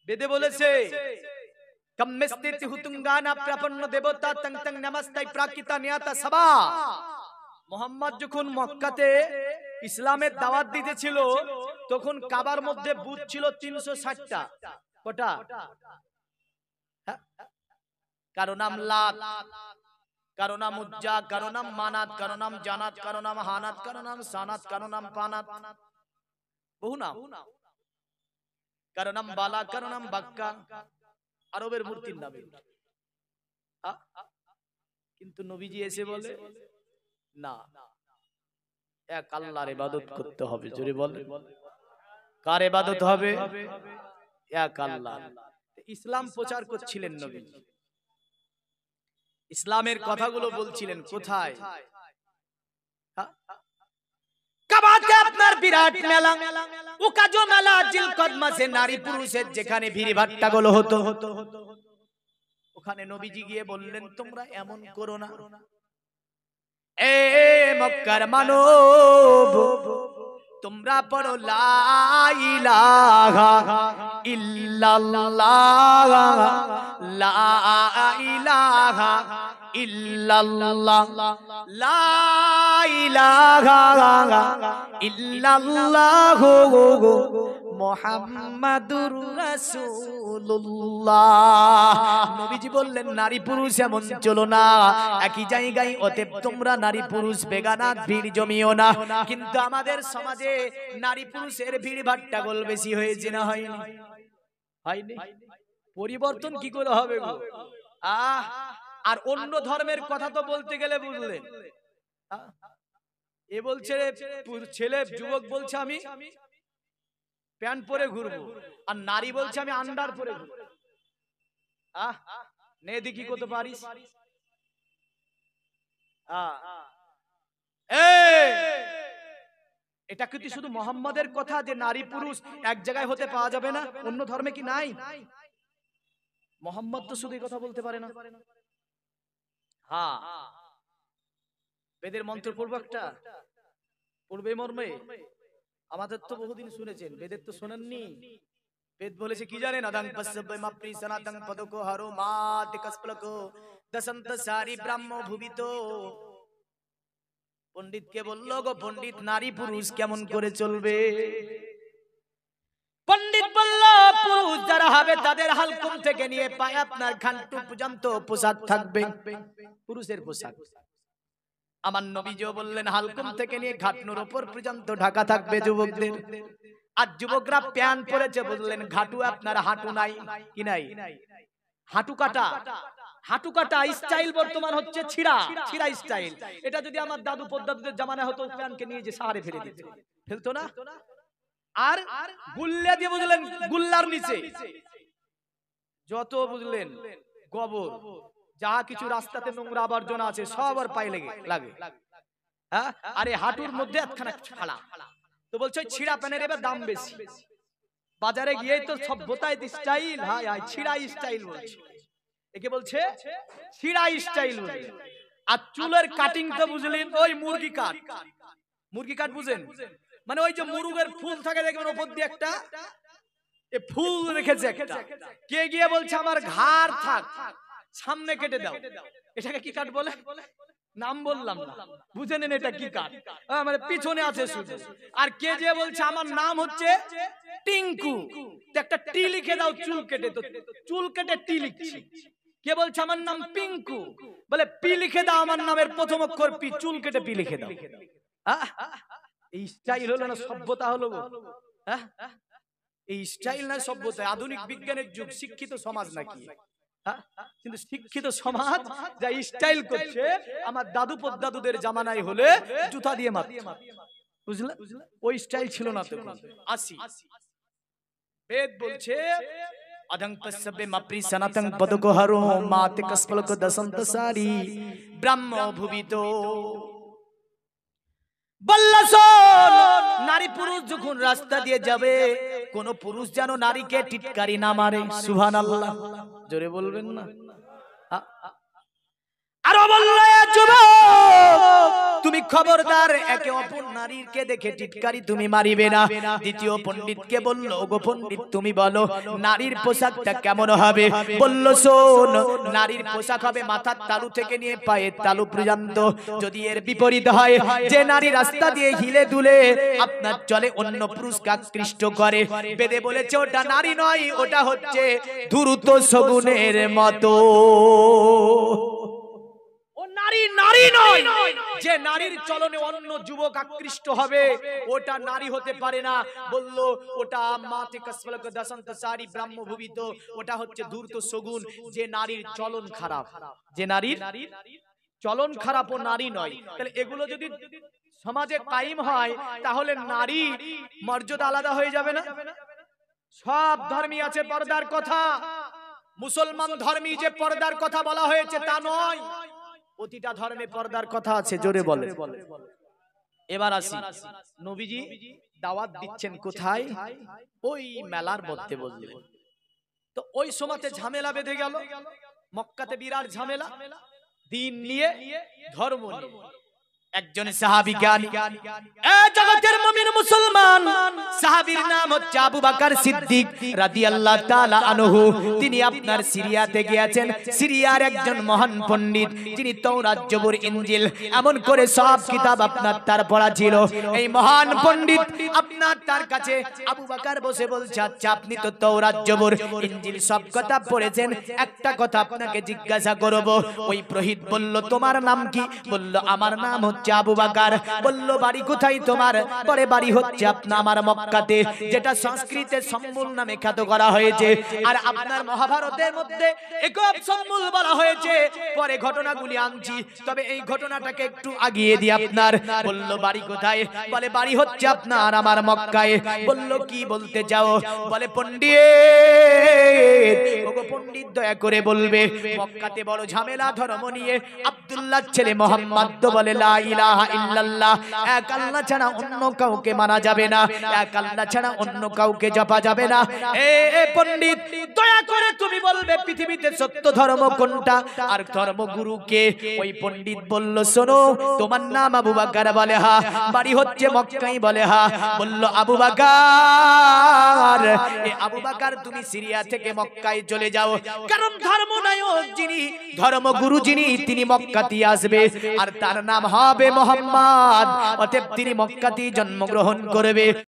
বেদে বলেছে, কম্মেস্তিতি হুতুঙ্গানা প্রাপন্ন দেবতা তং তং নমস্তাই প্রাকৃতা নিয়াতা সবা। মুহাম্মদ যখন মক্কাতে ইসলামের দাওয়াত দিতেছিল, তখন কাবার মধ্যে বুত ছিল 360টা। কটা? কারো নাম লাত, কারো নাম উজ্জা, কারো নাম মানাত, কারো নাম জানাত, কারো নাম হানাত, কারো নাম সানাত, কারো নাম পানাত, বহু নাম। কারো নাম বালা, কারো নাম বাক্কা, আরবের মূর্তির নামে। কিন্তু নবীজি এসে বলে, না, এক আল্লাহর ইবাদত করতে হবে। জোরে বলে, কার ইবাদত হবে? এক আল্লাহ। ইসলাম প্রচার করছিলেন নবীজি, ইসলামের কথাগুলো বলছিলেন। কোথায়? কাবা বিরাট মেলা, উকাজো মেলা জিলকদ মাসে নারী পুরুষের যেখানে ভিড় ভাট্টাগুলো হতো, ওখানে নবীজি গিয়ে বললেন তোমরা এমন করো না, এ মক্কার মানব তোমরা পড়ো লা ইলাহা ইল্লাল্লাহ, লা ইলাহা ইল্লাল্লাহ, লা ইলাহা ইল্লাল্লাহ মুহাম্মাদুর রাসূলুল্লাহ। নবীজি বললেন নারী পুরুষ এমন চলো না একই জায়গায়, অতএব তোমরা নারী পুরুষ বেগানাত ভিড় জমিও না। কিন্তু আমাদের সমাজে নারী পুরুষের ভিড় ভাট্টাগোল বেশি হয়েছে না হয়নি? হয়নি? পরিবর্তন কি করে হবে গো? আর অন্য ধর্মের কথা তো বলতে গেলে বুঝলেন, এ বলছে ছেলে যুবক বলছে আমি প্যান্ট পরে ঘুরবো, আর নারী বলছে আমি আন্ডার পরে ঘুরবো। নে দেখি কত পারিস। এটা কিন্তু শুধু মোহাম্মদের কথা যে নারী পুরুষ এক জায়গায় হতে পাওয়া যাবে না, অন্য ধর্মে কি নাই? মোহাম্মদ তো শুধু এই কথা বলতে পারে না। হ্যাঁ, বেদের মন্ত্র পড়বো একটা, পড়বে মর্মে। আমাদের তো বহুদিন শুনেছেন, বেদের তো শোনেননি। বেদ বলেছে কি জানেন? আদাং পশ্যবে মাপ্রি সনাতং পদকো হরো মাত কস্পলকো দশন্ত সারি ব্রহ্ম ভুবিত। পণ্ডিতকে বলল গো পণ্ডিত নারী পুরুষ কেমন করে চলবে? পণ্ডিত বলল পুরুষ যারা হবে তাদের হালকুম থেকে নিয়ে পায় আপনার ঘান্টু পর্যন্ত পোশাক থাকবে, পুরুষের পোশাক। আমার নবীজিও বললেন হালকুম থেকে নিয়ে ঘাটনুর উপর পর্যন্ত ঢাকা থাকবে যুবকদের। আর যুবকরা প্যান্ট পরেছে, বললেন ঘাটু আপনার হাঁটু নাই কি নাই? হাঁটু কাটা, হাঁটু কাটা স্টাইল বর্তমান হচ্ছে ছিড়া ছিড়া স্টাইল। এটা যদি আমার দাদু পদ্দাদুদের জামানা হতো, প্যান্টকে নিয়ে যে সাহারে ফেলে দিত, ফেলতো না? আর গুল্লা দিয়ে বুঝলেন, গুল্লার নিচে যত বুঝলেন গোবর যা কিছু রাস্তাতে নোংরা আবর্জনা আছে সব আর পায়ে লাগে। হ্যাঁ, আরে হাঁটুর মধ্যে একখানা ছাড়া, তো বলছে ছিড়া প্যানের এবার দাম বেশি। বাজারে গিয়েই তো সভ্যতায় স্টাইল, হাই হাই ছিড়া স্টাইল বলছে, একে বলছে ছিড়া স্টাইল বলে। আর চুলের কাটিং তো বুঝলেন ওই মুরগি কাট, মুরগি কাট বুঝেন? মানে ওই যে মুরগের ফুল থাকে দেখবেন ওপর দিয়ে একটা ফুল রেখেছে একটা, কে গিয়ে বলছে আমার ঘাড় থাক সামনে কেটে দাও। এটাকে কি কাট বলে? নাম বললাম না, বুঝে নেন এটা কি কাট, মানে পিছনে আছে শুধু। আর কে যে বলছে আমার নাম হচ্ছে টিঙ্কু, একটা টি লিখে দাও চুল কেটে, তো চুল কেটে টি লিখছি। কে বলছে আমার নাম পিঙ্কু, বলে পি লিখে দাও আমার নামের প্রথম অক্ষর পি, চুল কেটে পি লিখে দাও। এই স্টাইল হলো না সভ্যতা হলো? এই স্টাইল না সভ্যতা? আধুনিক বিজ্ঞানের যুগ, শিক্ষিত সমাজ নাকি? কিন্তু শিক্ষিত সমাজ যা স্টাইল করছে, আমার দাদু পদ্দাদুদের জামানায় হলে জুতা দিয়ে মারত, বুঝলে? ওই স্টাইল ছিল না তো। আসি, বেদ বলছে আদং পশ্যবে মাপ্রি সনাতং পদকো হরো মাত কস্পলকো দশন্ত সারি ব্রহ্ম ভুবিত। নারী পুরুষ যখন রাস্তা দিয়ে যাবে, কোন পুরুষ যেন নারীকে টিটকারি না মারে। সুবহানাল্লাহ, জোরে বলবেন না? আরো বললো তুমি খবরদার একে অপর নারীকে দেখে টিটকারি তুমি মারিবে না। দ্বিতীয় পণ্ডিতকে বলল গো পণ্ডিত তুমি বলো নারীর পোশাকটা কেমন হবে? বলল শোন, নারীর পোশাক হবে মাথার তালু থেকে নিয়ে পায়ের তালু পর্যন্ত। যদি এর বিপরীত হয়, যে নারী রাস্তা দিয়ে হিলে দুলে আপনার চলে অন্য পুরুষকে আকৃষ্ট করে, বেদে বলেছে ওটা নারী নয়, ওটা হচ্ছে ধূর্ত শগুনের মতো। নারী নারী নয়, যে নারীর চলনে অন্য যুবক আকৃষ্ট হবে ওটা নারী হতে পারে না। বললো ওটা মাতে কসফলক দশন্ত সারি ব্রহ্মভূবিত, ওটা হচ্ছে ধূর্ত শগুন। যে নারীর চলন খারাপ, যে নারীর চলন খারাপ ও নারী নয়। তাহলে এগুলো যদি সমাজে কায়েম হয়, তাহলে নারী মর্যাদা আলাদা হয়ে যাবে না? সব ধর্মই আছে পর্দার কথা, মুসলমান ধর্মী যে পর্দার কথা বলা হয়েছে তা নয়, প্রতিটা ধর্মে পর্দার কথা আছে। জোরে বলে, এবার আসি, নবীজি দাওয়াত দিচ্ছেন কোথায়? ওই মেলার মধ্যে বললেন। তো ওই সময়তে ঝামেলা বেঁধে গেল, মক্কাতে বিরাট ঝামেলা, দিন নিয়ে, ধর্ম নিয়ে। একজন সাহাবী জ্ঞানী, জগতের মুমিন মুসলমান, সাহাবীর নাম হচ্ছে আবু বকর সিদ্দিক রাদিয়াল্লাহু তাআলা আনহু। তিনি আপনার সিরিয়াতে গিয়েছেন। সিরিয়ার একজন মহান পণ্ডিত, যিনি তাওরাত, জবুর, ইনজিল এমন করে সব কিতাব আপনার তার পড়া ছিল। এই মহান পণ্ডিত আপনার তার কাছে আবু বকর বসে বলছে, আচ্ছা আপনি তো তাওরাত, জবুর, ইনজিল সব কথা পড়েছেন, একটা কথা আপনাকে জিজ্ঞাসা করব। ওই পুরোহিত বলল, তোমার নাম কি? বলল, আমার নাম হচ্ছে আবু বকর। বলল, বাড়ি কোথায় তোমার? পরে বাড়ি হচ্ছে আপনার আমার মক্কাতে, যেটা সংস্কৃতে সম্মুল নামে খ্যাত করা হয়েছে। আর আপনার মহাভারতের মধ্যে একব সম্মুল বলা হয়েছে। পরে ঘটনাগুলি আনছি, তবে এই ঘটনাটাকে একটু আগিয়ে দিই আপনার। বলল, বাড়ি কোথায়? বলে, বাড়ি হচ্ছে আপনার আমার মক্কায়। বলল, কি বলতে চাও? বলে, পণ্ডিত, ওগো পণ্ডিত দয়া করে বলবে, মক্কাতে বড় ঝামেলা ধর্ম নিয়ে। আব্দুল্লাহর ছেলে মুহাম্মদ তো বলে, লা ইলাহা ইল্লাল্লাহ, এক আল্লাহ ছাড়া অন্য কাউকে মানা যাবে না, এক আল্লাহ ছাড়া অন্য কাউকে জপা যাবে না। এ পণ্ডিত দয়া করে তুমি বলবে পৃথিবীতে সত্য ধর্ম কোনটা আর ধর্মগুরু কে? ওই পণ্ডিত বলল, শোনো, তোমার নাম আবু বকর? বলে, হ্যাঁ। বাড়ি হচ্ছে মক্কায়? বলে, হ্যাঁ। বলল, আবু বকর, এ আবু বকর তুমি সিরিয়া থেকে মক্কায় চলে যাও, কারণ ধর্মনায়ক যিনি, ধর্মগুরু যিনি, তিনি মক্কাতেই আসবে আর তার নাম হবে মুহাম্মদ। অতএব তিনি মক্কাতেই জন্মগ্রহণ করবে।